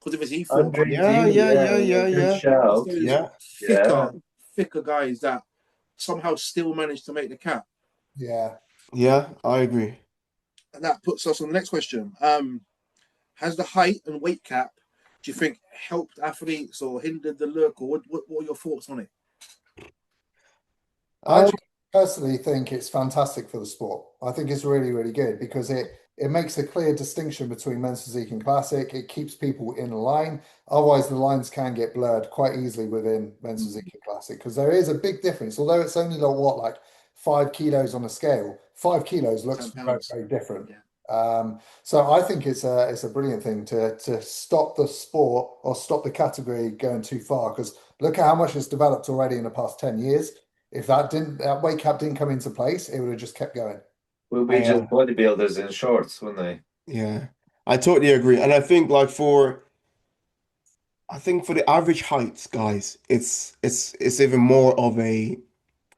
because of his E4. Andre Yeah, Dew, yeah, yeah, yeah, yeah, good yeah. shout. Those Yeah. thicker guys that somehow still managed to make the cap. Yeah. Yeah, I agree. And that puts us on the next question. Has the height and weight cap, do you think, helped athletes or hindered the look, or what are your thoughts on it? I Um, actually personally think it's fantastic for the sport. I think it's really, really good because it makes a clear distinction between men's physique and classic. It keeps people in line. Otherwise, the lines can get blurred quite easily within men's physique and classic because there is a big difference. Although it's only like 5 kilos on a scale, 5 kilos looks 10 very, pounds. very different. Yeah. So I think it's a brilliant thing to stop the sport or stop the category going too far because look at how much it's developed already in the past 10 years. If that weight cap didn't come into place, it would have just kept going. Will be just bodybuilders in shorts, wouldn't they? yeah, I totally agree. And I think for the average heights, guys, it's even more of a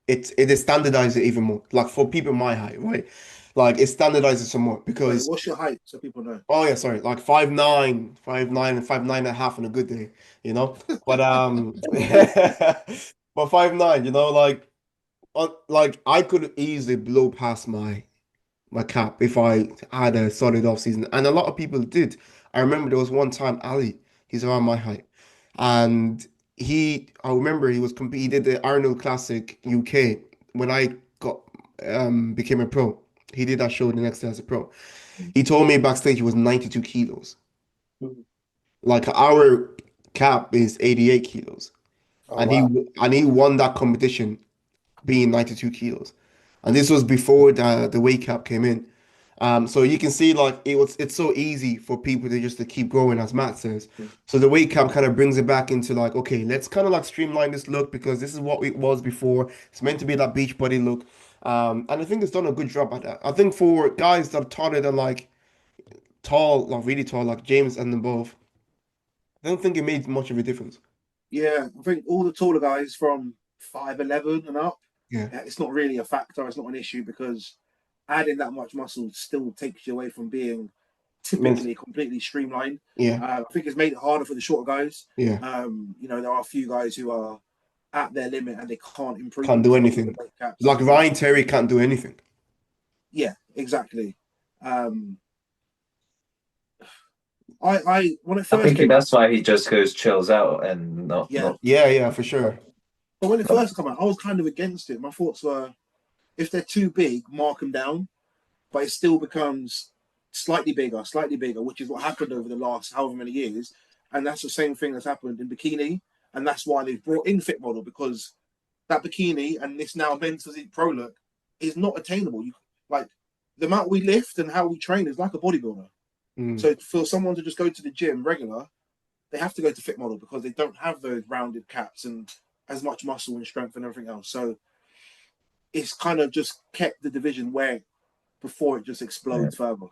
it is standardized even more. Like for people my height, right? Like it standardizes some more Wait, because what's your height so people know? oh yeah, sorry, like 5'9", 5'9", and 5'9.5" on a good day, you know. But but 5'9", like I could easily blow past my cap if I had a solid off season, and a lot of people did. I remember there was one time Ali, he's around my height, and I remember he did the Arnold Classic UK when I got became a pro. He did that show the next day as a pro. He told me backstage he was 92 kilos. Like our cap is 88 kilos, Oh and wow. he won that competition being 92 kilos. And this was before the weight cap came in. So you can see like it's so easy for people to keep growing, as Matt says. So the weight cap kind of brings it back into like, okay, let's kind of like streamline this look because this is what it was before. It's meant to be that beach body look. And I think it's done a good job at that. I think for guys that are taller than like tall, like really tall, like James and above, I don't think it made much of a difference. Yeah, I think all the taller guys from 5'11" and up, Yeah. it's not really a factor. It's not an issue because adding that much muscle still takes you away from being typically completely streamlined. Yeah. I think it's made it harder for the shorter guys. Yeah. There are a few guys who are at their limit and they can't improve. Can't do anything. Like Ryan Terry can't do anything. Yeah, exactly. I when it first I think that's why he just goes chills out and not. Yeah, for sure. But when it first came out, I was kind of against it. My thoughts were, if they're too big, mark them down. But it still becomes slightly bigger, which is what happened over the last however many years. And that's the same thing that's happened in bikini. And that's why they've brought in Fit Model, because that bikini and this now men's physique pro look is not attainable. Like the amount we lift and how we train is like a bodybuilder. So for someone to just go to the gym regular, they have to go to Fit Model because they don't have those rounded caps and as much muscle and strength and everything else. So it's kind of just kept the division where before it just explodes further.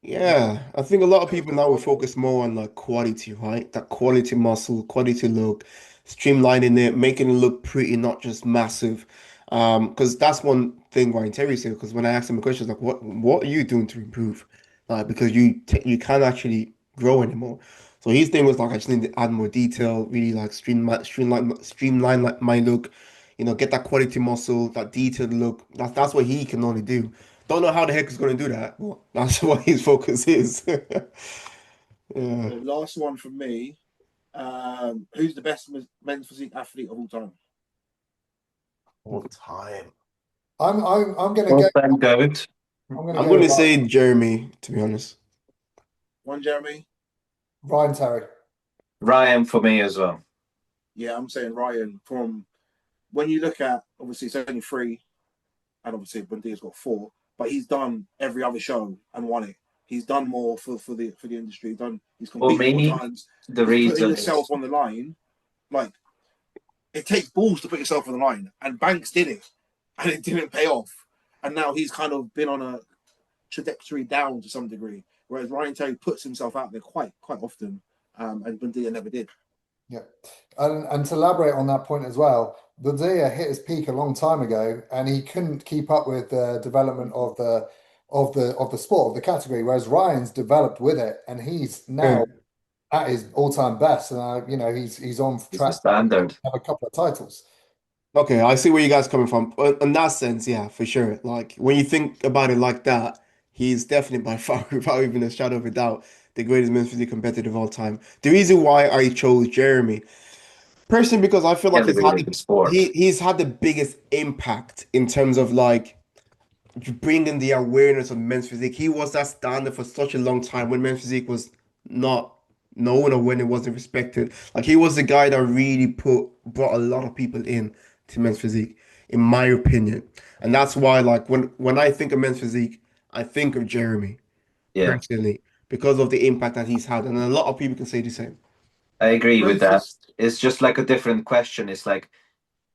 Yeah, I think a lot of people now will focus more on like quality, right? That quality muscle, quality look, streamlining it, making it look pretty, not just massive. Because that's one thing Ryan Terry said. Because when I asked him a question, like, what are you doing to improve? Like, because you can't actually grow anymore. So his thing was like, I just need to add more detail, really like streamline like my look, get that quality muscle, that detailed look. That's what he can only do. Don't know how the heck he's going to do that. But that's what his focus is. Yeah. The last one from me. Who's the best men's physique athlete of all time? All time. I'm gonna go. I'm going. I'm going to say Jeremy, to be honest. One Jeremy. Ryan Terry. Ryan for me as well. Yeah, I'm saying Ryan. From when you look at, obviously it's only 3, and obviously Bundia's got 4, but he's done every other show and won it. He's done more for the industry. He's competed more times. The he's putting reason yourself on the line. Like, it takes balls to put yourself on the line, and Banks did it, and it didn't pay off. And now he's kind of been on a trajectory down to some degree, whereas Ryan Terry puts himself out there quite often, and Bundia never did. Yeah, and to elaborate on that point as well, Bundia hit his peak a long time ago, and he couldn't keep up with the development of the sport, of the category. Whereas Ryan's developed with it, and he's now at his all-time best. And he's on track standard to have a couple of titles. Okay, I see where you guys are coming from. In that sense, yeah, for sure. Like when you think about it like that, he's definitely by far, without even a shadow of a doubt, the greatest men's physique competitor of all time. The reason why I chose Jeremy, personally, because I feel like he's had the biggest impact in terms of like bringing the awareness of men's physique. He was that standard for such a long time when men's physique was not known or when it wasn't respected. Like he was the guy that really brought a lot of people in to men's physique, in my opinion. And that's why, like, when I think of men's physique, I think of Jeremy personally because of the impact that he's had, and a lot of people can say the same. I agree with that. It's just like a different question. It's like,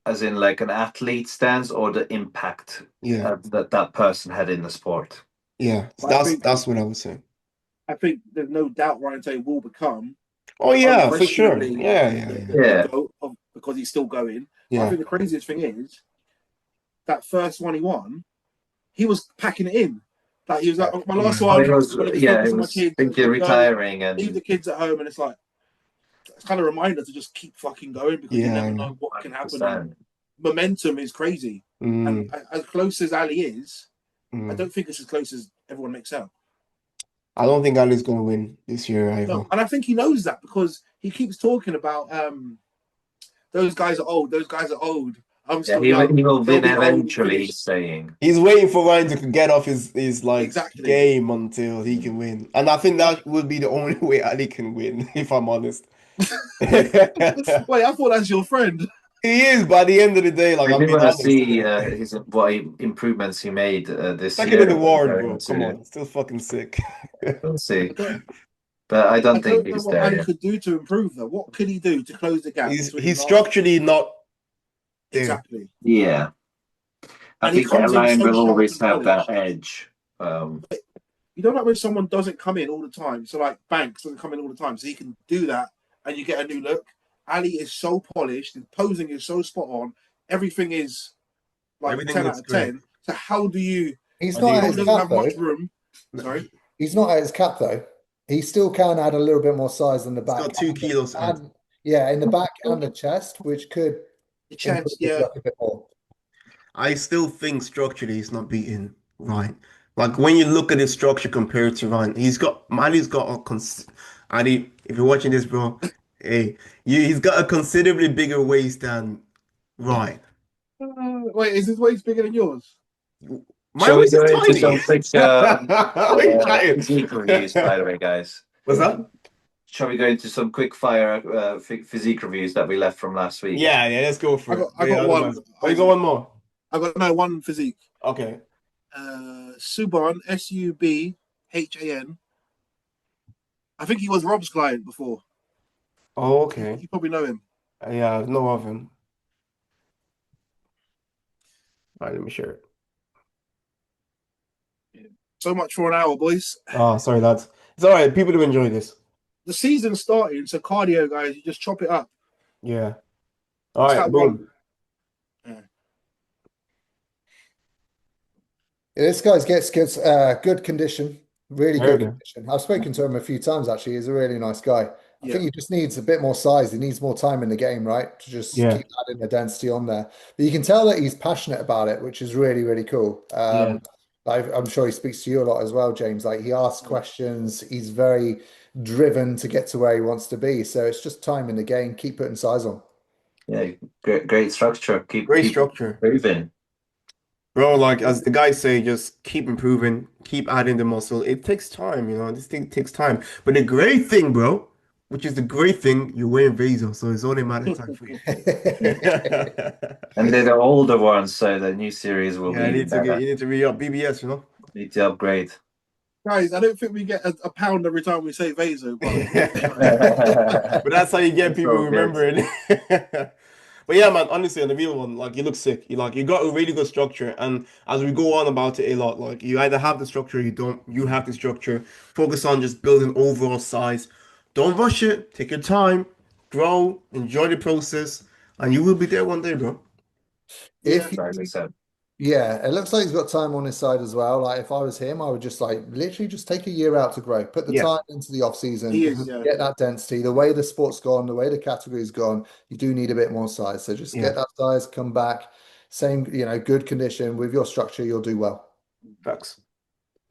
as in like an athlete stance or the impact that person had in the sport. Yeah, that's what I would say. I think there's no doubt Ryan Tate will become. Oh yeah, for sure. Yeah. Because he's still going. Yeah. I think the craziest thing is that first one he won, he was packing it in. Like he was like, my last one. He was thinking retiring and leave the kids at home, and it's like it's kind of a reminder to just keep fucking going because you never know what can happen. Momentum is crazy, and as close as Ali is, I don't think it's as close as everyone makes out. I don't think Ali's going to win this year either. No, and I think he knows that because he keeps talking about those guys are old. Those guys are old. I'm still young. He will win eventually. He's saying he's waiting for Ryan to get off his game until he can win, and I think that would be the only way Ali can win, if I'm honest. Wait, I thought that's your friend. He is, but at the end of the day, like I'm being honest. See what improvements he made this second year. In the world, bro. Come on, still fucking sick. We'll see. But I don't think he's what there. Ali could do to improve though. What could he do to close the gap? He's structurally not there. Exactly. Yeah. I think Ryan will always have that edge. You don't like when someone doesn't come in all the time. So like Banks doesn't come in all the time, so he can do that, and you get a new look. Ali is so polished, his posing is so spot on. Everything is like Everything 10 out looks of great. 10. So how do you? He's I not do at He his agree. doesn't cap have though. much room. Sorry. He's not at his cap though. He still can add a little bit more size in the It's back got 2 kilos to add. and yeah, in the back and the chest, which could The improve chance, his yeah. look a bit more. I still think structurally he's not beating Ryan. Like when you look at his structure compared to Ryan, Ali's got a Ali, if you're watching this, bro, hey, he's got a considerably bigger waist than Ryan. Wait, is his waist bigger than yours? My Shall we waist is go into tiny. some quick What are you chatting? physique reviews, by the way, guys? What's that? Shall we go into some quick fire physique reviews that we left from last week? Yeah, let's go for it. I got one. Otherwise, you got one more. I got no one physique. Okay. Subhan, Subhan. I think he was Rob's client before. Oh, okay. You probably know him. Yeah, I know of him. All right, let me share it. So much for an hour, boys. Oh, sorry, lads. It's all right. People do enjoy this. The season's starting, so cardio, guys, you just chop it up. Yeah. All It's right, that boom. one. This guy gets good condition, really Very good good. condition. I've spoken to him a few times actually. He's a really nice guy. I Yeah. think he just needs a bit more size. He needs more time in the game, right? To just Yeah. keep adding the density on there. But you can tell that he's passionate about it, which is really, really cool. Yeah. I'm sure he speaks to you a lot as well, James. Like he asks questions. He's very driven to get to where he wants to be. So it's just time in the game. Keep putting size on. Yeah, great structure. Keep Great structure. moving. Bro, like as the guys say, just keep improving, keep adding the muscle. It takes time, this thing takes time. But the great thing, bro, which is the great thing, you're wearing Vaso, so it's only a matter of time for you. And they're the older ones, so the new series will Yeah, be even better. you need to re-up BBS, Need to upgrade. Guys, I don't think we get a pound every time we say Vaso, but But that's how you get It's people all good. remembering. But yeah, man, honestly, on the real one, like you look sick. You got a really good structure, and as we go on about it a lot, like you either have the structure, or you don't. You have the structure. Focus on just building overall size. Don't rush it. Take your time. Grow. Enjoy the process, and you will be there one day, bro. If yeah. Like I said. Yeah, it looks like he's got time on his side as well. Like if I was him, I would just like literally just take a year out to grow. Put the Yeah. time into the off season, He is, yeah. get that density. The way the sport's gone, the way the category's gone, you do need a bit more size. So just Yeah. get that size, come back, same, good condition with your structure, you'll do well. Facts.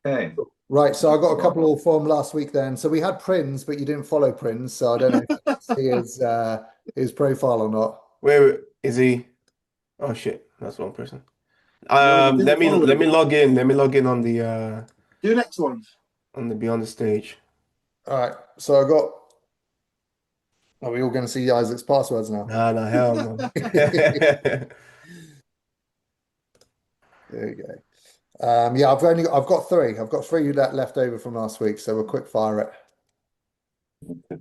Okay. Right, so I got a couple from last week then. So we had Prince, but you didn't follow Prince, so I don't know if you can see his profile or not. Wait, is he? Oh shit, that's the wrong person. No, you Let didn't follow me him. log in. Let me log in Do next ones. on the Beyond the Stage. All right, so I got. Are we all going to see Isaac's passwords now? Nah, hell no. There you go. Yeah, I've got three. I've got three left over from last week, so we'll quick fire it.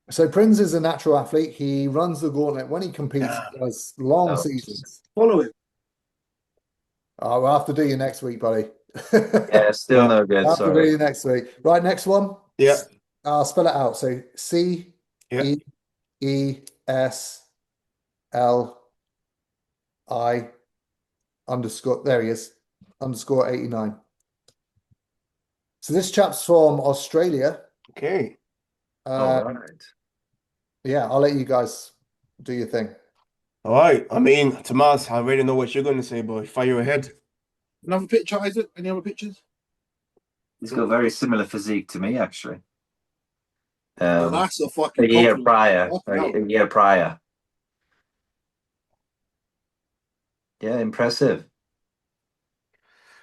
So Prince is a natural athlete. He runs the gauntlet when he competes. He does long Oh. seasons. Follow him. We'll have to do you next week, buddy. Yeah, still no good. We'll have to do Sorry. you next week. Right, next one. Yeah. I'll spell it out. So C Yeah. E E S L I underscore. There he is. Underscore 89. So this chap's from Australia. Okay. All right. Yeah, I'll let you guys do your thing. All right. I mean, Tomas, I already know what you're going to say, boy. Fire ahead. Another picture, Isaac? Any other pictures? He's got very similar physique to me, actually. Oh, that's a A fucking year compliment. prior. Fucking hell. A year prior. Yeah, impressive.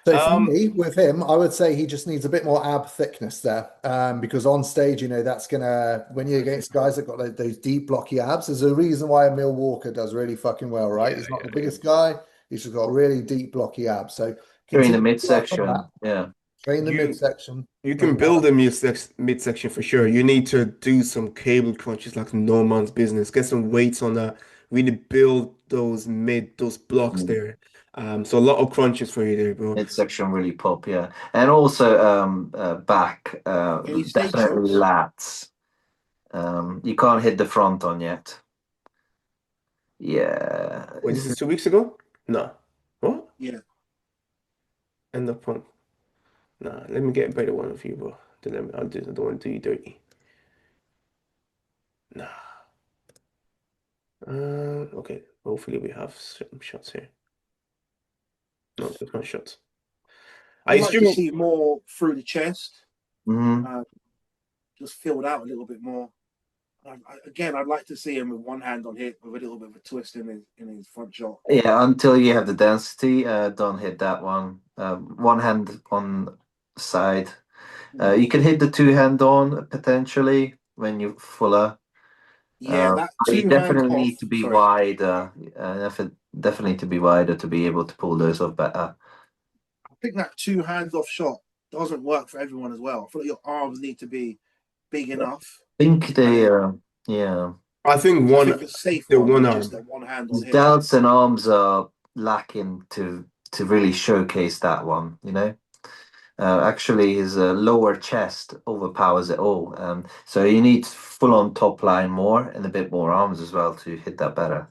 So for me, with him, I would say he just needs a bit more ab thickness there. Because on stage, that's gonna, when you're against guys that got those deep blocky abs, there's a reason why Emil Walker does really fucking well, right? Yeah, He's not the biggest guy, he's just got really deep blocky abs. So During the continue to work on midsection. that. Yeah. Train the midsection. You can build a midsection for sure. You need to do some cable crunches like no man's business. Get some weights on that. Really build those blocks there. So a lot of crunches for you there, bro. Midsection really pop, yeah. And also back, Any snake definitely shots? lats. You can't hit the front on yet. Yeah. Wait, this is 2 weeks ago? No. What? Yeah. End up front. Nah, let me get a better one of you, bro. I don't want to do you dirty. Nah. Okay. Hopefully we have some shots here. No, there's no shots. I I'd like to assume. see more through the chest, Mhm. just filled out a little bit more. Again, I'd like to see him with one hand on hip with a little bit of a twist in his front shot. Yeah, until you have the density, don't hit that one. One hand on side. You can hit the two hand on potentially when you're fuller. Yeah, that But you two hands definitely off. need to be Sorry. wider. Definitely to be wider to be able to pull those off better. I think that two hands off shot doesn't work for everyone as well. I feel like your arms need to be big enough. I think yeah. I think I think the safe the one one is arm. just a one hand on His hip. delts and arms are lacking to really showcase that one, you know. Actually, his lower chest overpowers it all. So you need full on top line more and a bit more arms as well to hit that better.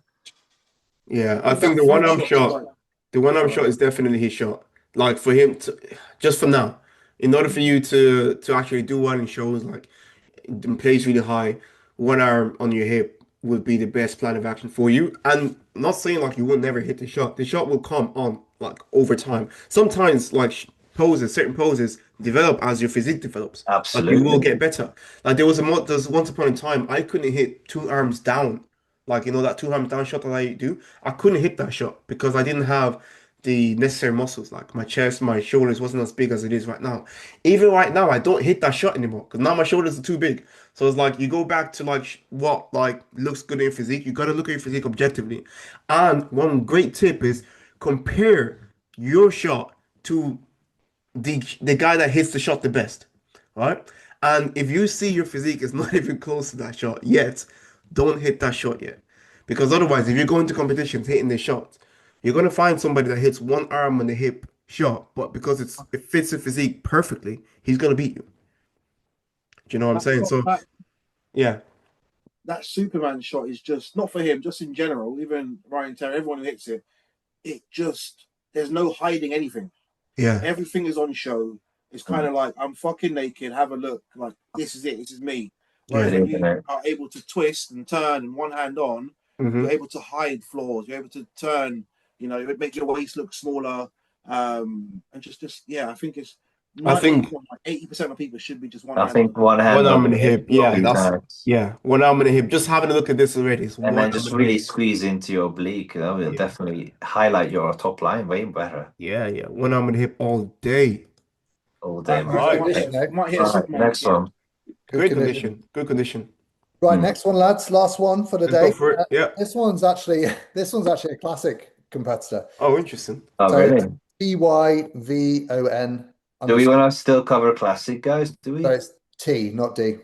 Yeah, I But think that the one front arm shot's shot, quite- the one arm Sorry. shot is definitely his shot. Like for him to, just for now, in order for you to actually do one in shows, like and plays really high, one arm on your hip would be the best plan of action for you. And I'm not saying like you will never hit the shot. The shot will come on like over time. Sometimes like certain poses develop as your physique develops. Like you will Absolutely. get better. Like there's once upon a time I couldn't hit two arms down. Like that two arms down shot that I do. I couldn't hit that shot because I didn't have the necessary muscles. Like my chest, my shoulders wasn't as big as it is right now. Even right now, I don't hit that shot anymore because now my shoulders are too big. So it's like you go back to like what like looks good in physique. You got to look at your physique objectively. And one great tip is compare your shot to the guy that hits the shot the best, right? And if you see your physique is not even close to that shot yet, don't hit that shot yet. Because otherwise, if you go into competitions hitting the shot, you're gonna find somebody that hits one arm on the hip shot, but because it fits the physique perfectly, he's gonna beat you. Do you know what I'm That saying? shot, So yeah, that Superman shot is just not for him, just in general. Even Ryan Terry, everyone who hits it, there's no hiding anything. yeah, Everything is on show. It's kind of like I'm fucking naked. Have a look. Like this is it. This is me. yeah. Whereas It when is, you isn't it? are able to twist and turn and one hand on, hmm you're able to hide flaws. You're able to turn. It makes your waist look smaller. And just yeah, I think it's I 90, think like 80% of people should be just one I hand on think the hip. one hand one on arm the and a hip hip. would Yeah, be that's nice. yeah. One arm and a hip. Just having a look at this already. It's And one then arm just and a really hip. squeeze into your oblique. That will Yeah, definitely highlight your top line way better yeah, yeah. One arm and a hip all day. all All day, right, my guys, Right. friend. might hit a Right, Superman next again. one. Good Great condition. condition. Good condition. Right, Hmm. next one, lads. Last one for the Let's go day. for it. Yeah. This one's actually a classic competitor. Oh, interesting. Oh, So it's really? TYVON Do we underscore. want to still cover classic, guys? Do So we? it's T, not D.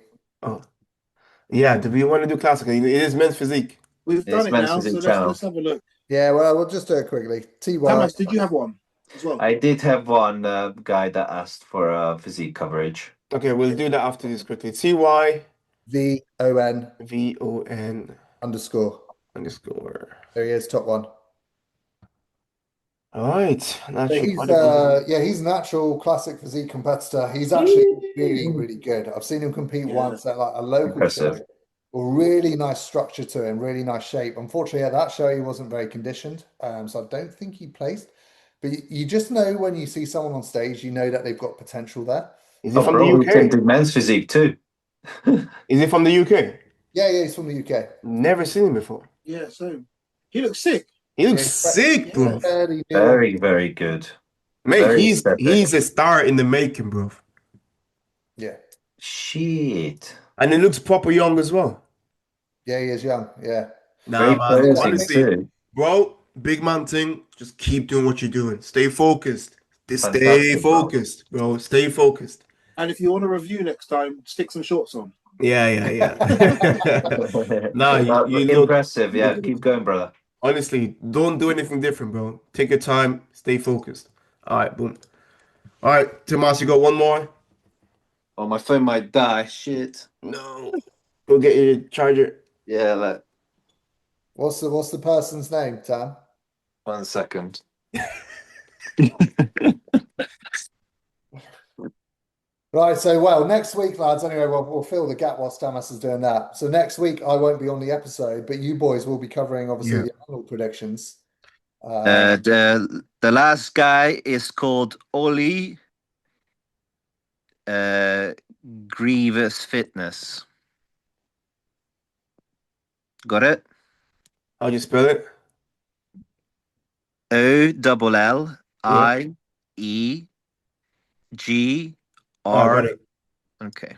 Oh, yeah. Do we want to do classic? It is men's physique. We've done It's it men's now, so physique let's channel. let's have a look. Yeah, well, we'll just do it quickly. TY. Tamas, did you have one as well? I did have one guy that asked for physique coverage. Okay, we'll do that after this quickly. TYVON VON underscore. underscore. There he is, top one. All right. So Natural he's bodybuilding. he's an actual classic physique competitor. He's actually really, really good. I've seen him compete Yeah. once at like a local show. Impressive. Really nice structure to him, really nice shape. Unfortunately, at that show he wasn't very conditioned, so I don't think he placed. But you just know when you see someone on stage, you know that they've got potential there. Is he Oh, from the bro, we can UK? do men's physique too. Is he from the UK? Yeah, he's from the UK. Never seen him before. Yeah, so he looks sick. He looks Yeah, sick, bro. fairly new. Very, very good. Mate, Very he's aesthetic. a star in the making, bro. Yeah, Shit. And he looks proper young as well. yeah, he is young. Yeah, Nah, Great man. posing Honestly, too. bro, big man thing. Just keep doing what you're doing. Stay focused. Stay Fantastic, bro. focused, bro. Stay focused. And if you want a review next time, stick some shorts on. Yeah, yeah, yeah. Nah, you look. Impressive. Yeah, keep going, brother. Honestly, don't do anything different, bro. Take your time, stay focused. All right, boom. All right, Tomas, you got one more? Oh, my phone might die. Shit. No. Go get your charger. Yeah, like What's the person's name, Tam? 1 second. Right, so well, next week, lads, anyway, we'll fill the gap whilst Damas is doing that. So next week I won't be on the episode, but you boys will be covering obviously Yeah. the Arnold predictions. The last guy is called Oli Grievous Fitness. Got it? How'd you spell it? Yeah. Oh, I got OLLIEGR. it. Okay,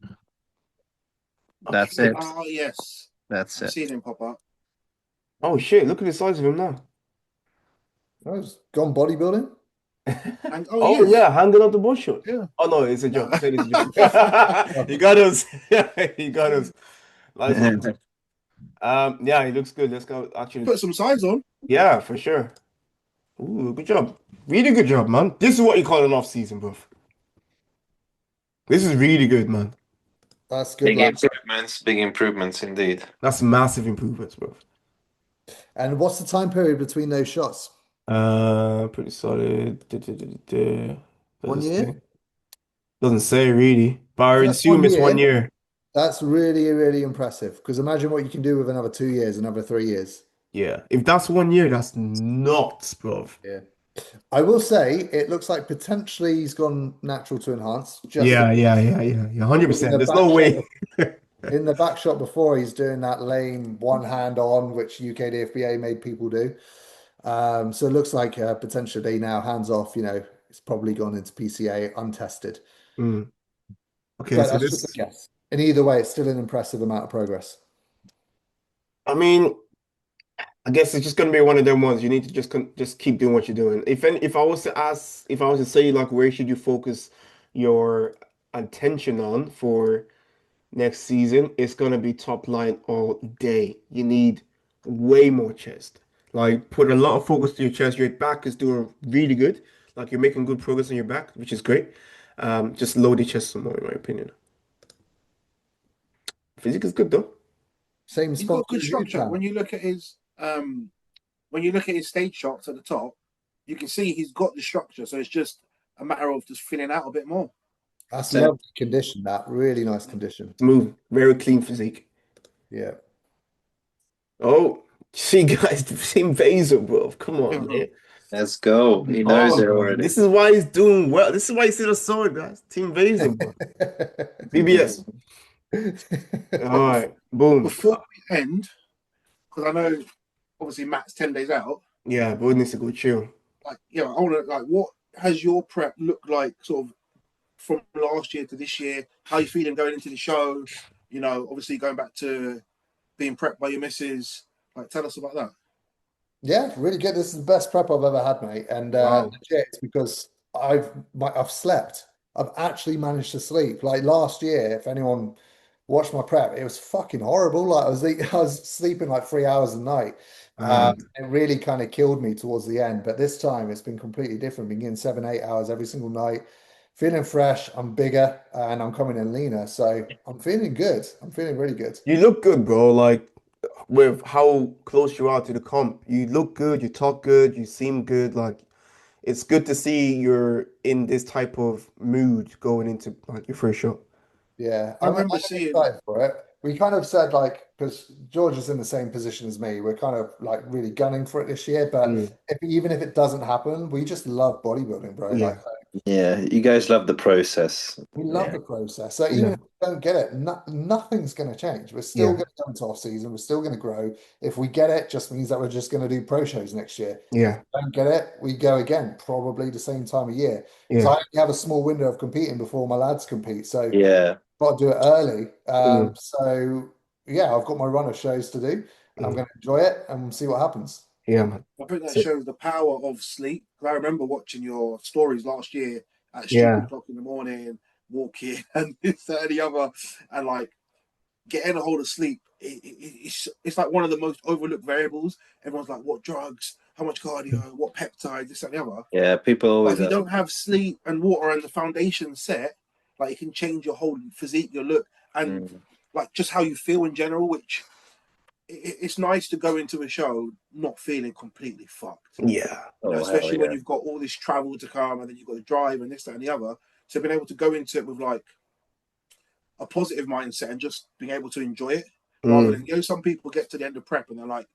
Okay. that's it. Oh, yes. That's I've it. seen him pop up. Oh shit! Look at the size of him now. Oh, he's gone bodybuilding. And Oh yes. yeah, hanging up the bushel. Yeah. Oh no, it's a No. joke. I said it's a joke. You got us. You got us. Nice one. Yeah, he looks good. Let's go. Actually, Put some size on. yeah, for sure. Ooh, good job. Really good job, man. This is what you call an off season, bro. This is really good, man. That's good, lad. Big improvements indeed. That's massive improvements, bro. And what's the time period between those shots? Pretty solid. Doesn't 1 say. year? Doesn't say really, but I would That's assume 1 it's 1 year. year. That's really, really impressive. Because imagine what you can do with another 2 years, another 3 years. Yeah, if that's 1 year, that's nuts, bro. Yeah. I will say it looks like potentially he's gone natural to enhance. Yeah, yeah, 100%. There's no way. In the back shot before, he's doing that lane one hand on, which UK DFBA made people do. So it looks like potentially now hands off. It's probably gone into PCA untested. Mm. Okay, But so that's just a this, guess. And either way, it's still an impressive amount of progress. I mean, I guess it's just gonna be one of them ones. You need to just keep doing what you're doing. If I was to ask, if I was to say like where should you focus your attention on for next season, it's gonna be top line all day. You need way more chest. Like put a lot of focus to your chest. Your back is doing really good. Like you're making good progress on your back, which is great. Just load the chest some more, in my opinion. Physique is good though. Same He's got sponsor good as you, structure. Tam. When you look at his stage shots at the top, you can see he's got the structure. So it's just a matter of just filling out a bit more. That's lovely condition. That really nice condition. Smooth, very clean physique. Yeah. Oh, see, guys, Team Vaser, bro. Come on, man. Let's go. He knows it Oh, already. this is why he's doing well. This is why he's in a sword, guys. Team Vaser, bro. BBS. All right, boom. Before we end, because I know obviously Matt's 10 days out. Yeah, boy needs to go chill. Like, I want to what has your prep looked like, sort of from last year to this year? How you feeling going into the show? Obviously going back to being prepped by your missus. Like, tell us about that. Yeah, really good. This is the best prep I've ever had, mate. And Wow. legit, it's because I've slept. I've actually managed to sleep. Like last year, if anyone watched my prep, it was fucking horrible. Like I was sleeping like 3 hours a night. It really kind of killed me towards the end. But this time it's been completely different. Been getting 7, 8 hours every single night. Feeling fresh. I'm bigger and I'm coming in leaner. So I'm feeling good. I'm feeling really good. You look good, bro. Like with how close you are to the comp, you look good. You talk good. You seem good. Like it's good to see you're in this type of mood going into like your first show. Yeah, I I'm remember seeing. excited for it. We kind of said like, because George is in the same position as me, we're kind of like really gunning for it this year. But even if it doesn't happen, we just love bodybuilding, bro. Yeah. Like Yeah, you guys love the process. we love the process. So Yeah. even if we don't get it, nothing's going to change. We're still Yeah. going to go into off season. We're still going to grow. If we get it, just means that we're just going to do pro shows next year. Yeah. If we don't get it, we go again, probably the same time of year. So Yeah. I only have a small window of competing before my lads compete. So Yeah. got to do it early. Mm. So yeah, I've got my run of shows to do. I'm Mm. going to enjoy it and see what happens. Yeah, man. I think that So- shows the power of sleep. I remember watching your stories last year at Yeah. stupid o'clock in the morning, walking and this, that, and the other, and like getting a hold of sleep, it's like one of the most overlooked variables. Everyone's like, what drugs, how much cardio, what peptides, this and the other. Yeah, people But always if you ask. don't have sleep and water and the foundation set, like it can change your whole physique, your look, and like just how you feel in general. Which it's nice to go into a show not feeling completely fucked. Yeah. Oh, Especially hell when yeah. you've got all this travel to come and then you've got to drive and this, that, and the other. So being able to go into it with like a positive mindset and just being able to enjoy it rather than, some people get to the end of prep and they're like,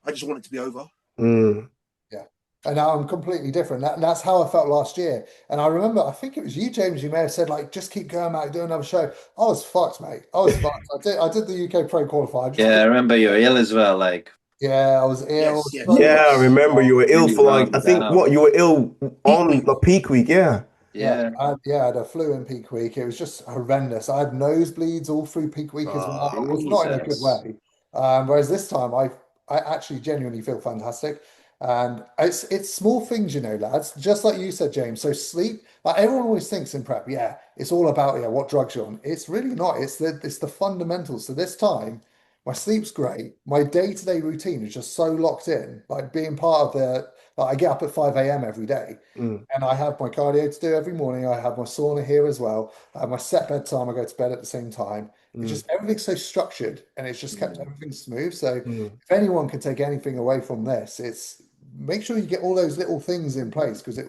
I just want it to be over. Yeah. And now I'm completely different. That's how I felt last year. And I remember, I think it was you, James, you may have said, like, just keep going, mate, do another show. I was fucked, mate. I was fucked. I did the UK Pro qualifier. Yeah, I remember you're ill as well. Like, Yeah, I was ill. Yes, yes, So Yeah, I yes. remember you were ill really for like, run I think down. you were ill Peak on week. the peak week. Yeah. Yeah. I had a flu in peak week. It was just horrendous. I had nosebleeds all through peak week as well. It was not in a good Jesus. way. Whereas this time, I actually genuinely feel fantastic. And it's small things, lads. Just like you said, James. So sleep, like everyone always thinks in prep, yeah, it's all about what drugs you're on. It's really not. It's the fundamentals. So this time, my sleep's great. My day-to-day routine is just so locked in. Like being part of I get up at 5 a.m. every day. And I have my cardio to do every morning. I have my sauna here as well. I have my set bedtime. I go to bed at the same time. It's just everything's so structured and it's just kept everything smooth. So if anyone can take anything away from this, it's make sure you get all those little things in place because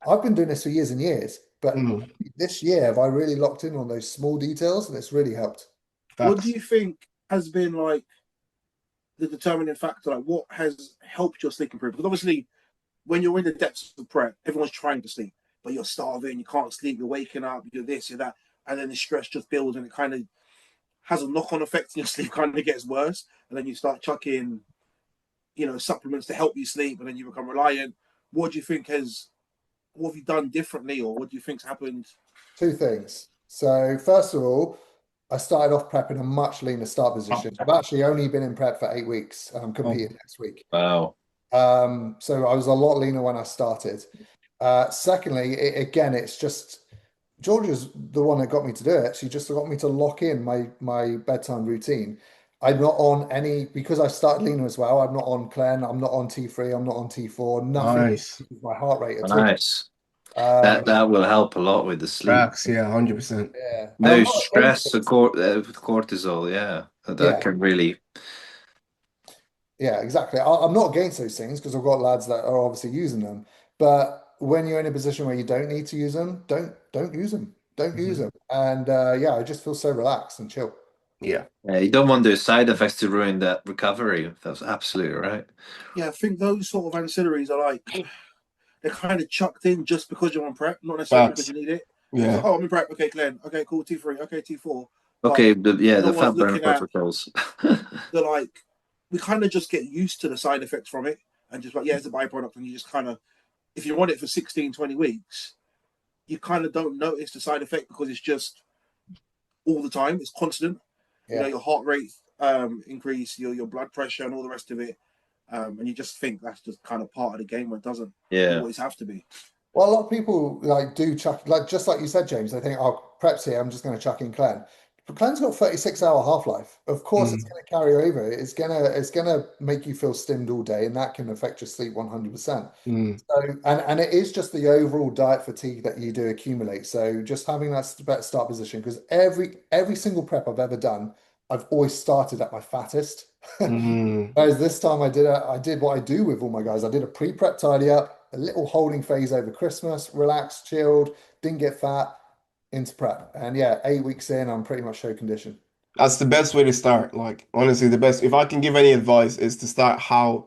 I've been doing this for years and years, but this year have I really locked in on those small details and it's really helped. What do Facts. you think has been like the determining factor? Like what has helped your sleep improve? Because obviously when you're in the depths of prep, everyone's trying to sleep, but you're starving, you can't sleep, you're waking up, you do this, you're that, and then the stress just builds and it kind of has a knock-on effect and your sleep kind of gets worse. And then you start chucking, supplements to help you sleep, and then you become reliant. What do you think what have you done differently, or what do you think's happened? Two things. So first of all, I started off prep in a much leaner start position. I've actually only been in prep for 8 weeks. I'm competing next week. Wow. So I was a lot leaner when I started. Secondly, again, it's just Georgia's the one that got me to do it. She just got me to lock in my bedtime routine. I'm not on any because I started leaner as well. I'm not on Clen. I'm not on T3. I'm not on T4. Nothing Nice. with my heart rate at all. Nice. That will help a lot with the sleep. Facts. Yeah, 100%. Yeah, and I'm No not against stress it. with cortisol. Yeah, that Yeah, can really. yeah, exactly. I'm not against those things because I've got lads that are obviously using them. But when you're in a position where you don't need to use them, don't use them. Don't use them. And yeah, I just feel so relaxed and chill. Yeah. Yeah, you don't want those side effects to ruin that recovery. That's absolutely right. Yeah, I think those sort of ancillaries are like they're kind of chucked in just because you're on prep, not necessarily because Facts. you need it. It's like, Yeah. oh, I'm in prep. Okay, Glenn. Okay, cool. T3. Okay, T4. But Okay, no the one's fat burn looking at protocols. the like. We kind of just get used to the side effects from it, and just like, yeah, it's a byproduct, and you just kind of, if you're on it for 16, 20 weeks, you kind of don't notice the side effect because it's just all the time. It's constant. Yeah. Your heart rate increase, your blood pressure, and all the rest of it. And you just think that's just kind of part of the game, where it doesn't always have to be. Well, a lot of people like do chuck like just like you said, James. They think, oh, prep's here. I'm just going to chuck in Clen. But Clen's got 36-hour half-life. Of course, it's going to carry over. It's gonna make you feel stimmed all day, and that can affect your sleep 100%. So, and it is just the overall diet fatigue that you do accumulate. So just having that better start position, because every single prep I've ever done, I've always started at my fattest. Whereas this time I did what I do with all my guys. I did a pre-prep tidy up, a little holding phase over Christmas, relaxed, chilled, didn't get fat, into prep. And yeah, 8 weeks in, I'm pretty much show condition. That's the best way to start. Like, honestly, the best. If I can give any advice, is to start how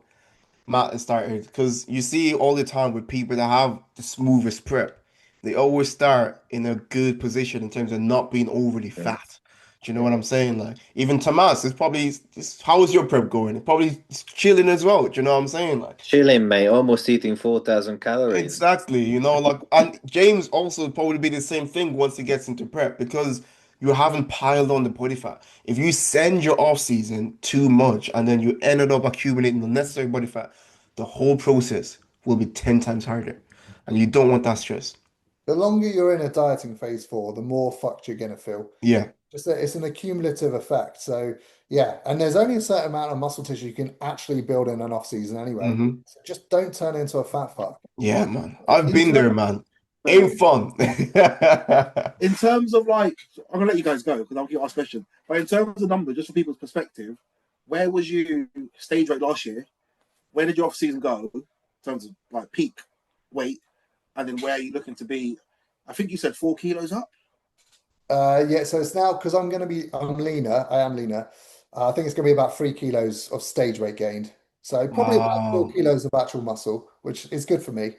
Matt has started. Because you see all the time with people that have the smoothest prep, they always start in a good position in terms of not being overly fat. Do you know what I'm saying? Like, even Tomas is probably, how is your prep going? It's probably chilling as well. Do you know what I'm saying? Like, Chilling, mate. Almost eating 4,000 calories. exactly, like, and James also probably be the same thing once he gets into prep because you haven't piled on the body fat. If you send your off season too much and then you ended up accumulating unnecessary body fat, the whole process will be 10 times harder. And you don't want that stress. The longer you're in a dieting phase for, the more fucked you're gonna feel. Yeah. It's an accumulative effect. So yeah, and there's only a certain amount of muscle tissue you can actually build in an off season anyway. Hmm. So just don't turn into a fat fuck. Yeah, man. I've In been there, terms, man. Ain't fun. in terms of like, I'm gonna let you guys go because I'll get asked question. But in terms of number, just for people's perspective, where was you stage weight last year? Where did your off season go in terms of like peak weight, and then where are you looking to be? I think you said 4 kilos up. Yeah, so it's now because I'm leaner. I am leaner. I think it's going to be about 3 kilos of stage weight gained. So probably about four Wow. kilos of actual muscle, which is good for me.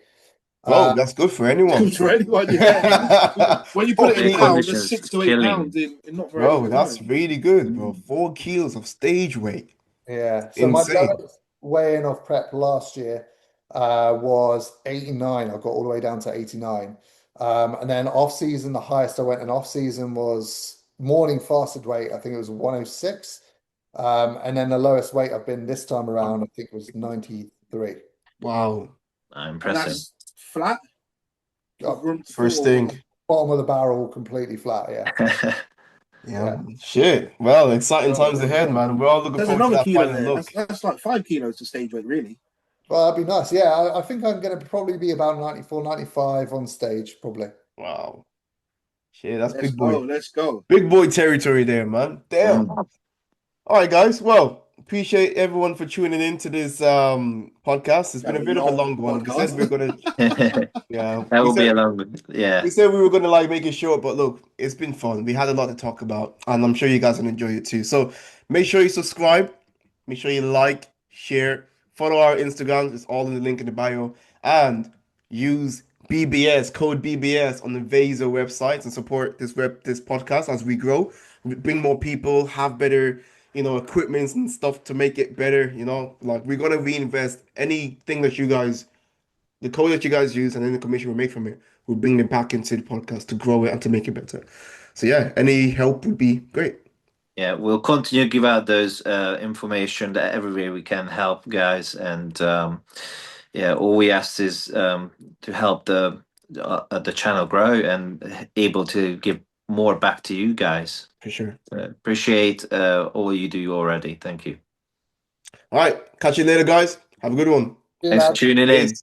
Bro, Uh, that's good for anyone. For anyone, yeah. When you put it in The 4 kilos. pounds, that's conditions 6 to 8 killing. pounds in not very Bro, long, isn't that's it? really good, bro. 4 kilos of stage weight. yeah. So my Insane. lowest weigh-in of prep last year was 89. I got all the way down to 89. And then off season, the highest I went in off season was morning fasted weight. I think it was 106. And then the lowest weight I've been this time around, I think was 93. Wow. And Impressive. that's flat. With room to First fall. thing. Bottom of the barrel, completely flat. Yeah. Yeah. Shit. Well, exciting Well, times ahead, man. We're all looking there's forward to another that kilo final there. look. That's like 5 kilos to stage weight, really. Well, that'd be nice. Yeah, I think I'm going to probably be about 94, 95 on stage, probably. Wow. Shit, that's Let's big go. boy. Let's go. Big boy territory there, man. Damn. All right, guys. Well, appreciate everyone for tuning in to this podcast. It's been a bit of a long one. We said we're gonna, yeah, That will be a long, we yeah. said we were gonna like make it short, but look, it's been fun. We had a lot to talk about, and I'm sure you guys will enjoy it too. So make sure you subscribe, make sure you like, share, follow our Instagrams. It's all in the link in the bio, and use BBS code BBS on the Vaso websites and support this podcast as we grow, bring more people, have better equipments and stuff to make it better. Like we're gonna reinvest anything that you guys, the code that you guys use, and then the commission we make from it, we'll bring it back into the podcast to grow it and to make it better. So yeah, any help would be great. Yeah, we'll continue to give out those information that every way we can help guys, and yeah, all we ask is to help the channel grow and able to give more back to you guys. For sure. Appreciate all you do already. Thank you. All right, catch you later, guys. Have a good one. Yeah, Thanks for lads. tuning in. Peace. Peace.